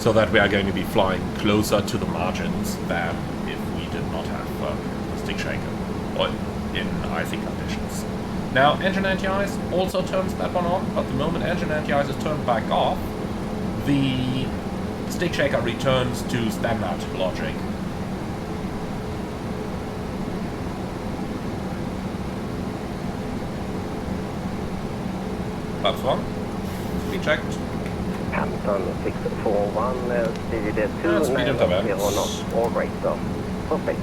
going to be flying closer to the margins than if we did not have a stick shaker or in icing conditions. Now, engine anti-ice also turns that one on, but the moment engine anti-ice is turned back off, the stick shaker returns to standard logic. Flaps 1, speed checked. Hampton 641, speed 2, speed interval. All right, so perfect.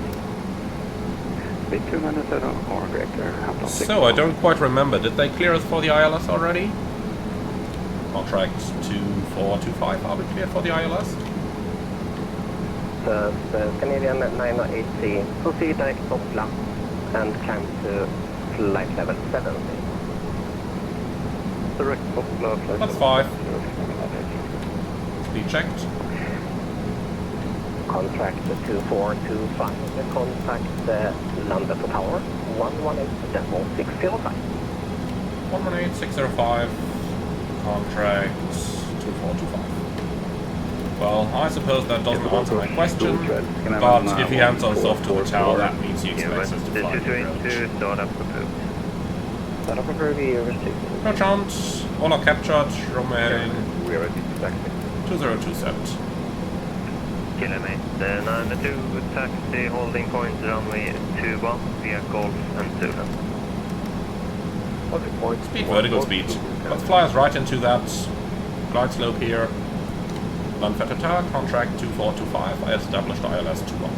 Speed 297 or greater, Hampton 641. So, I don't quite remember, did they clear us for the ILS already? Contract 2425, are we clear for the ILS? The Canadian 980, proceed direct Doppler and climb to flight level 70. Direct Doppler, flight That's level 5. Speed checked. Contract 2425, contact London Tower 118.605. 118.605, contract 2425. Well, I suppose that doesn't answer my question, but if he hands us off to the tower, that means he expects us to fly the approach. Start up approved. Start up approved, No chance, all are captured, room heading we are ready to taxi. 2027. Kilometer 92, taxi holding point runway 21 via Golf and Zulu. Speed, vertical speed. Let's fly us right into that glide slope here. Landvetter Tower, contract 2425, I established ILS 21.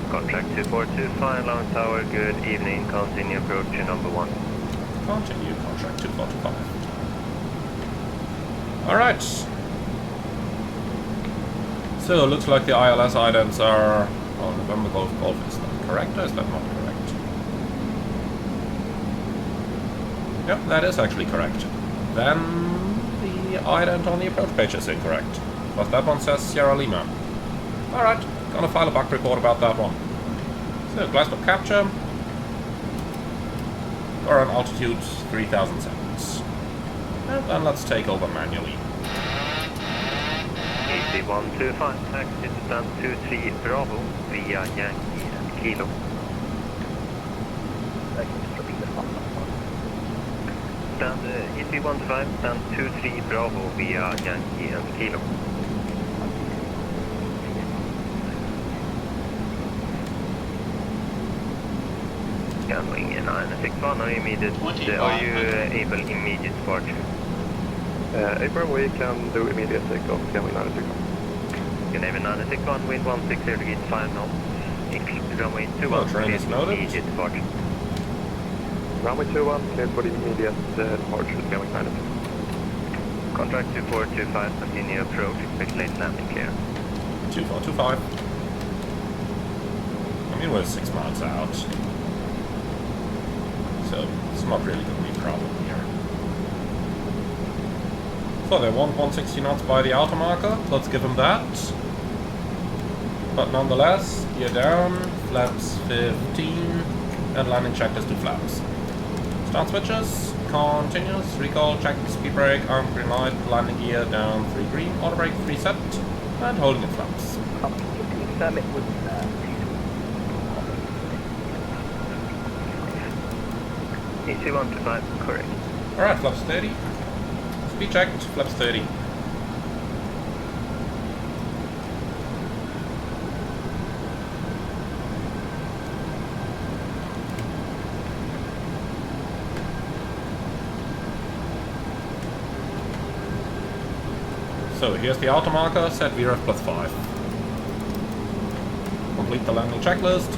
Contract 2425, Long Tower, good evening, continue approach to number 1. Continue, contract 2425. Alright. So, looks like the ILS items are... Oh, November Golf Golf, is that correct or is that not correct? Yep, that is actually correct. Then the ident on the approach page is incorrect. But that one says Sierra Lima. Alright, gonna file a bug report about that one. So, glide slope capture. Or on altitude 3000 seconds. And then let's take over manually. Easy 125, taxi to stand 23 Bravo via Yankee and Kilo. Stand Easy 125, stand 23 Bravo via Yankee and Kilo. Scanning 961, are you able immediate departure? April, we can do immediate takeoff, Scanning 961. Canadian 961, wind 160 degrees 5 knots, include runway 21, train is loaded. immediate departure. Runway 21, cleared for the immediate departure, Scanning 961. Contract 2425, continue approach, expect late landing clear. 2425. I mean, we're 6 miles out. So, it's not really going to be a problem here. So, they want 160 knots by the outer marker. Let's give them that. But nonetheless, gear down, flaps 15, and landing check is 2 flaps. Start switches, continuous, recall, check, speed brake, arm green light, landing gear down 3 green, auto brake 3 set, and holding in flaps. Confirm it was Easy 125, correct. Alright, flaps 30. Speed checked, flaps 30. So here's the auto marker, set VRF plus 5. Complete the landing checklist.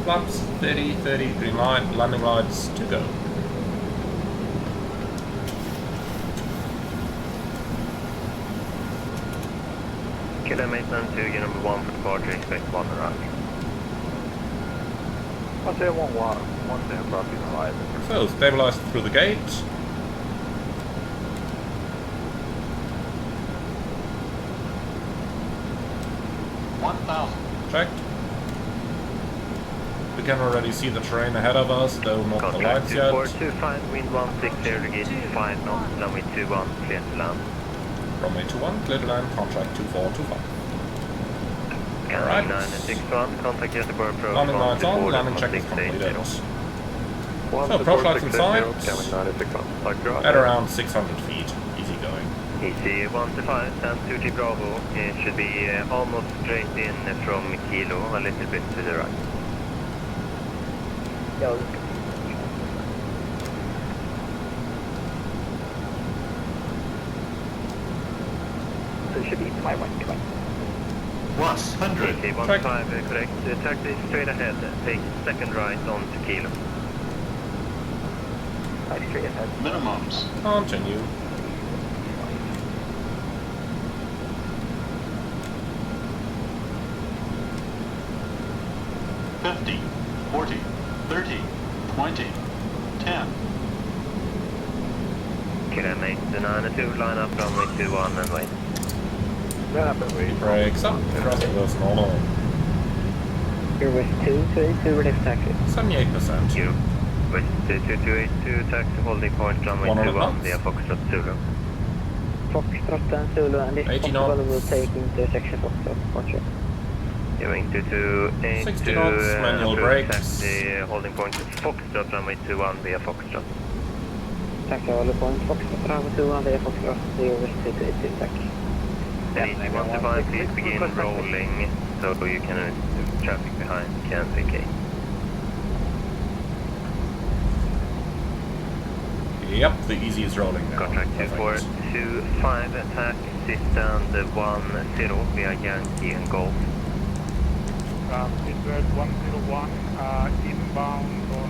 Flaps, 30, 30, green light, landing lights, to go. Kilo maintenance to unit number 1 for departure, expect 1 arrival. I'll say 1 there, probably arrival. So, stabilize through the gate. Checked. We can already see the terrain ahead of us, though not the lights yet. 2425, wind 160, gate 5 knots, runway 21, clear to land. Runway 21, clear to land, contract 2425. Alright. 961, contact Gothenburg approach. Landing lights on, landing check is completed. So, approach lights in sight. At around 600 feet, easy going. Easy 1 to 5, and 2G Bravo. It should be almost straight in from Kilo, a little bit to the right. Yeah, so it should be to my right, 100. Easy 1 to 5, correct. Taxi straight ahead, take second right on to Kilo. right straight ahead. Minimums. Continue. $50, $40, $30, $20, $10. Kilometer 92, line up runway 21 and wait. Line up and wait. Brakes up, thrusting goes normal. Here was 282, ready for taxi. 78%. You. West 2282, taxi holding point runway 100 21 knots. via Foxtrot Zulu. Foxtrot and Zulu, and if 80 possible, knots. we'll take intersection Foxtrot, departure. Going 2282, 60 knots, manual brakes. Taxi holding point Foxtrot runway 21 via Foxtrot. Taxi holding point Foxtrot, runway 21 via Foxtrot, 0 West 2282, tack. And 125, please begin rolling so you can traffic behind can vacate. Yep, the easy is rolling now. Contract Perfect. 2425, attack stand 10 via Yankee and Golf. Pittsburgh 101, inbound on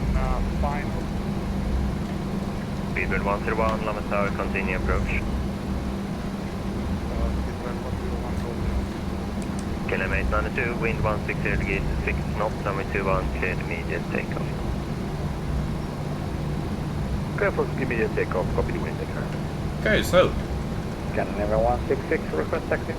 final. Pittsburgh 101, Lama Tower, continue approach. Pittsburgh 101, Kilometer 92, wind 160 degrees, 6 knots, runway 21, cleared immediate takeoff. Clear for immediate takeoff, copy the wind declare. Okay, so, Cannon Ever 166, request taxi.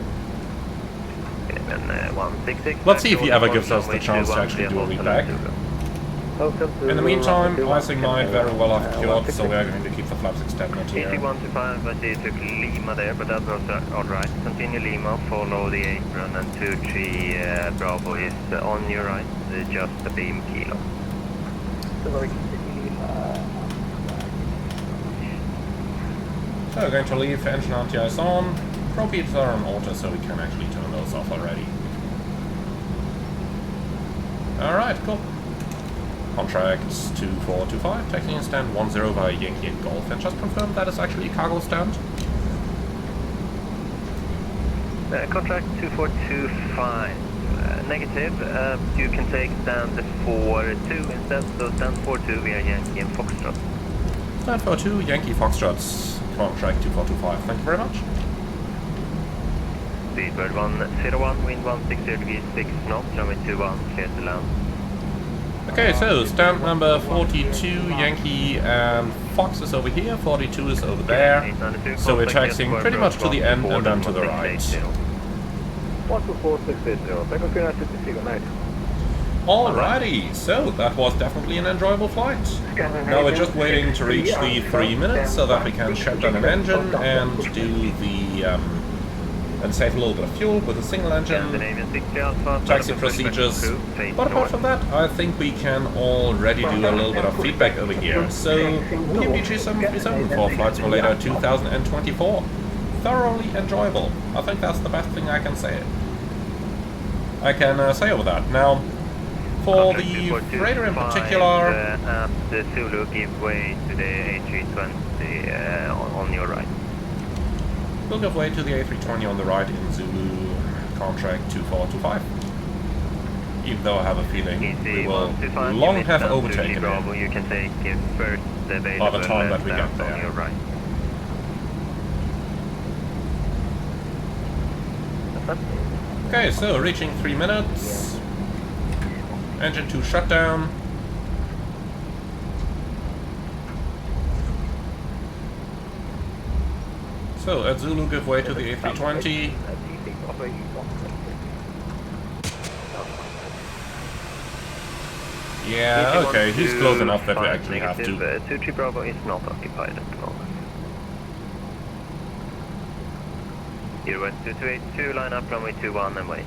And 166. let's see if he ever gives us the chance to actually do a repack. In the meantime, icing might very well have cured, so we are going to keep the flaps extended here. AC 125, I see you took Lima there, but that was alright. Continue Lima, follow the apron, and 23 Bravo is on your right, just a beam Kilo. So we're going to leave engine anti-ice on. Propeaters are on auto, so we can actually turn those off already. Alright, cool. Contracts 2425, taxi and stand 10 via Yankee and Golf, and just confirm that is actually a cargo stand. Contract 2425, negative, you can take stand 42 instead, so stand 42 via Yankee and Foxtrot. Stand 42, Yankee Foxtrots, contract 2425, thank you very much. Speedbird 101, wind 160 degrees, 6 knots, runway 21, clear to land. Okay, so stand number 42, Yankee and Fox is over here, 42 is over there. So we're taxiing pretty much to the end and then to the right. 12460, take off 360, good night. Alrighty, so that was definitely an enjoyable flight. Now we're just waiting to reach the 3 minutes so that we can shut down an engine and do the and save a little bit of fuel with a single engine taxi procedures. But apart from that, I think we can already do a little bit of feedback over here. So, PMDG 737 for Flight Simulator 2024. Thoroughly enjoyable. I think that's the best thing I can say. say over that. Now, for the freighter in particular, the Zulu give way to the A320 on your right. We'll give way to the A320 on the right in Zulu, contract 2425. Even though I have a feeling we will long have overtaken Bravo, him you can take first by the time that we get there. on your right. Okay, so reaching 3 minutes. Engine 2 shutdown. So at Zulu, give way to the A320. Yeah, okay, he's close enough that we actually have to. 23 Bravo is not occupied at the moment. Eurowest 2282, line up runway 21 and wait.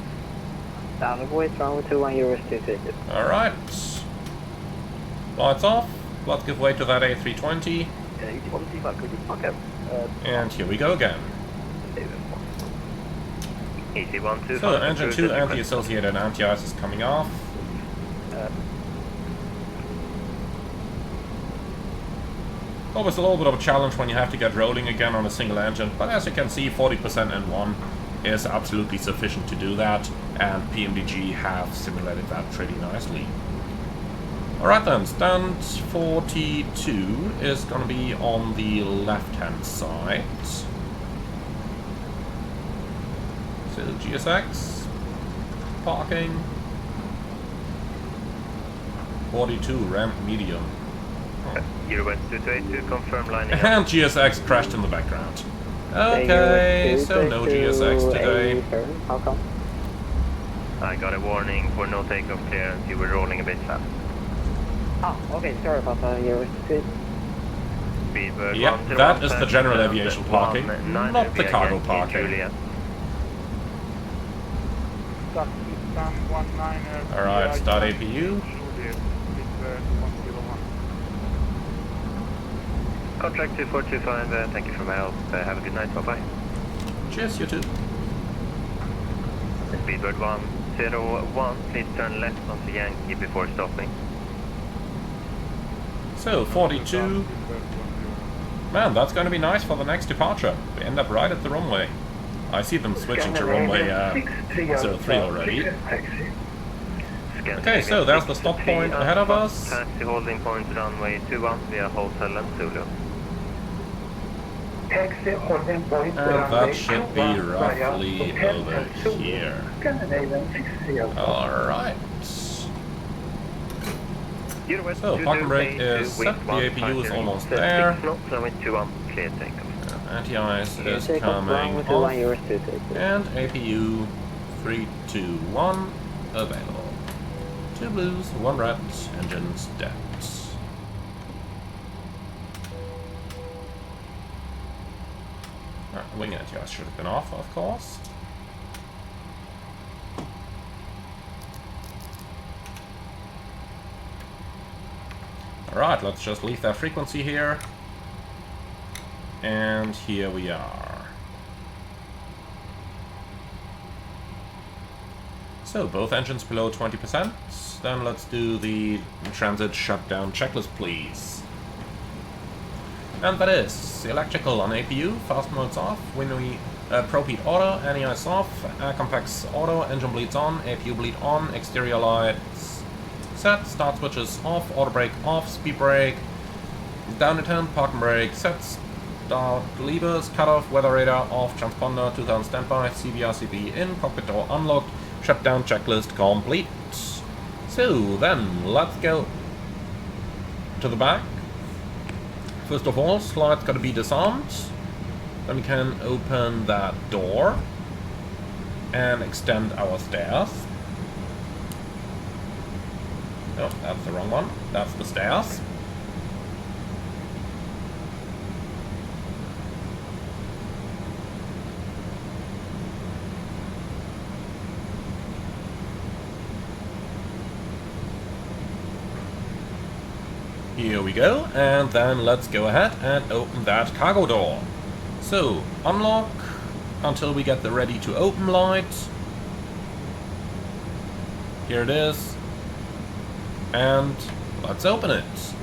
Down the voice, runway 21, Eurowest 232. Alright. Lights off. Let's give way to that A320. Okay. And here we go again. Easy 125. So engine 2 and the associated anti-ice is coming off. Always a little bit of a challenge when you have to get rolling again on a single engine, but as you can see, 40% in one is absolutely sufficient to do that, and PMDG have simulated that pretty nicely. Alright then, stand 42 is going to be on the left-hand side. So GSX, parking, 42, ramp medium. Eurowest 2282, confirm lining up. And GSX crashed in the background. Okay, so no GSX today. How come? I got a warning for no takeoff clearance, you were rolling a bit fast. Oh, okay, sorry about that, Eurowest 2. Speedbird Yep, 101, that is the taxi general down aviation to parking, 19 not the cargo Yankee parking. Juliet. Pakistan 19er. Alright, start APU. Contract 2425, thank you for my help. Have a good night, bye-bye. Cheers, you too. Speedbird 101, please turn left onto Yankee before stopping. So, 42. Man, that's going to be nice for the next departure. We end up right at the runway. I see them switching to runway 03 already. Okay, so there's the stop point ahead of us. Taxi holding point runway 21 via Hotel and Zulu. And that should be roughly over here. Alright. So, parking brake is set, the APU is almost there. Anti-ice is coming off. And APU 321 available. 2 blues, 1 red, engines dead. Wing anti-ice should have been off, of course. Alright, let's just leave that frequency here. And here we are. So, both engines below 20%. Then let's do the transit shutdown checklist, please. And that is electrical on APU, fast modes off, ProPeat auto, anti-ice off, air compacts auto, engine bleeds on, APU bleed on, exterior lights set, start switches off, auto brake off, speed brake, down to 10, parking brake set, start levers, cut off, weather radar off, transponder 2000 standby, CBRCB in, cockpit door unlocked, shutdown checklist complete. So then, let's go to the back. First of all, slide's got to be disarmed. Then we can open that door and extend our stairs. Oh, that's the wrong one. That's the stairs. Here we go, and then let's go ahead and open that cargo door. So, unlock until we get the ready to open light. Here it is. And let's open it.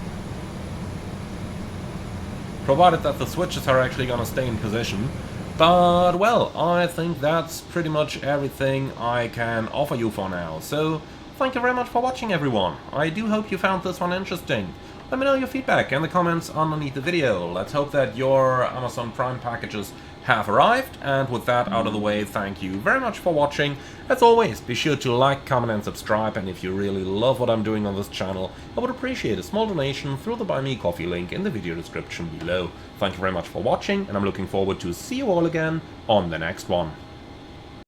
Provided that the switches are actually going to stay in position. But, well, I think that's pretty much everything I can offer you for now. So, thank you very much for watching, everyone. I do hope you found this one interesting. Let me know your feedback in the comments underneath the video. Let's hope that your Amazon Prime packages have arrived. And with that out of the way, thank you very much for watching. As always, be sure to like, comment and subscribe. And if you really love what I'm doing on this channel, I would appreciate a small donation through the Buy Me Coffee link in the video description below. Thank you very much for watching, and I'm looking forward to see you all again on the next one.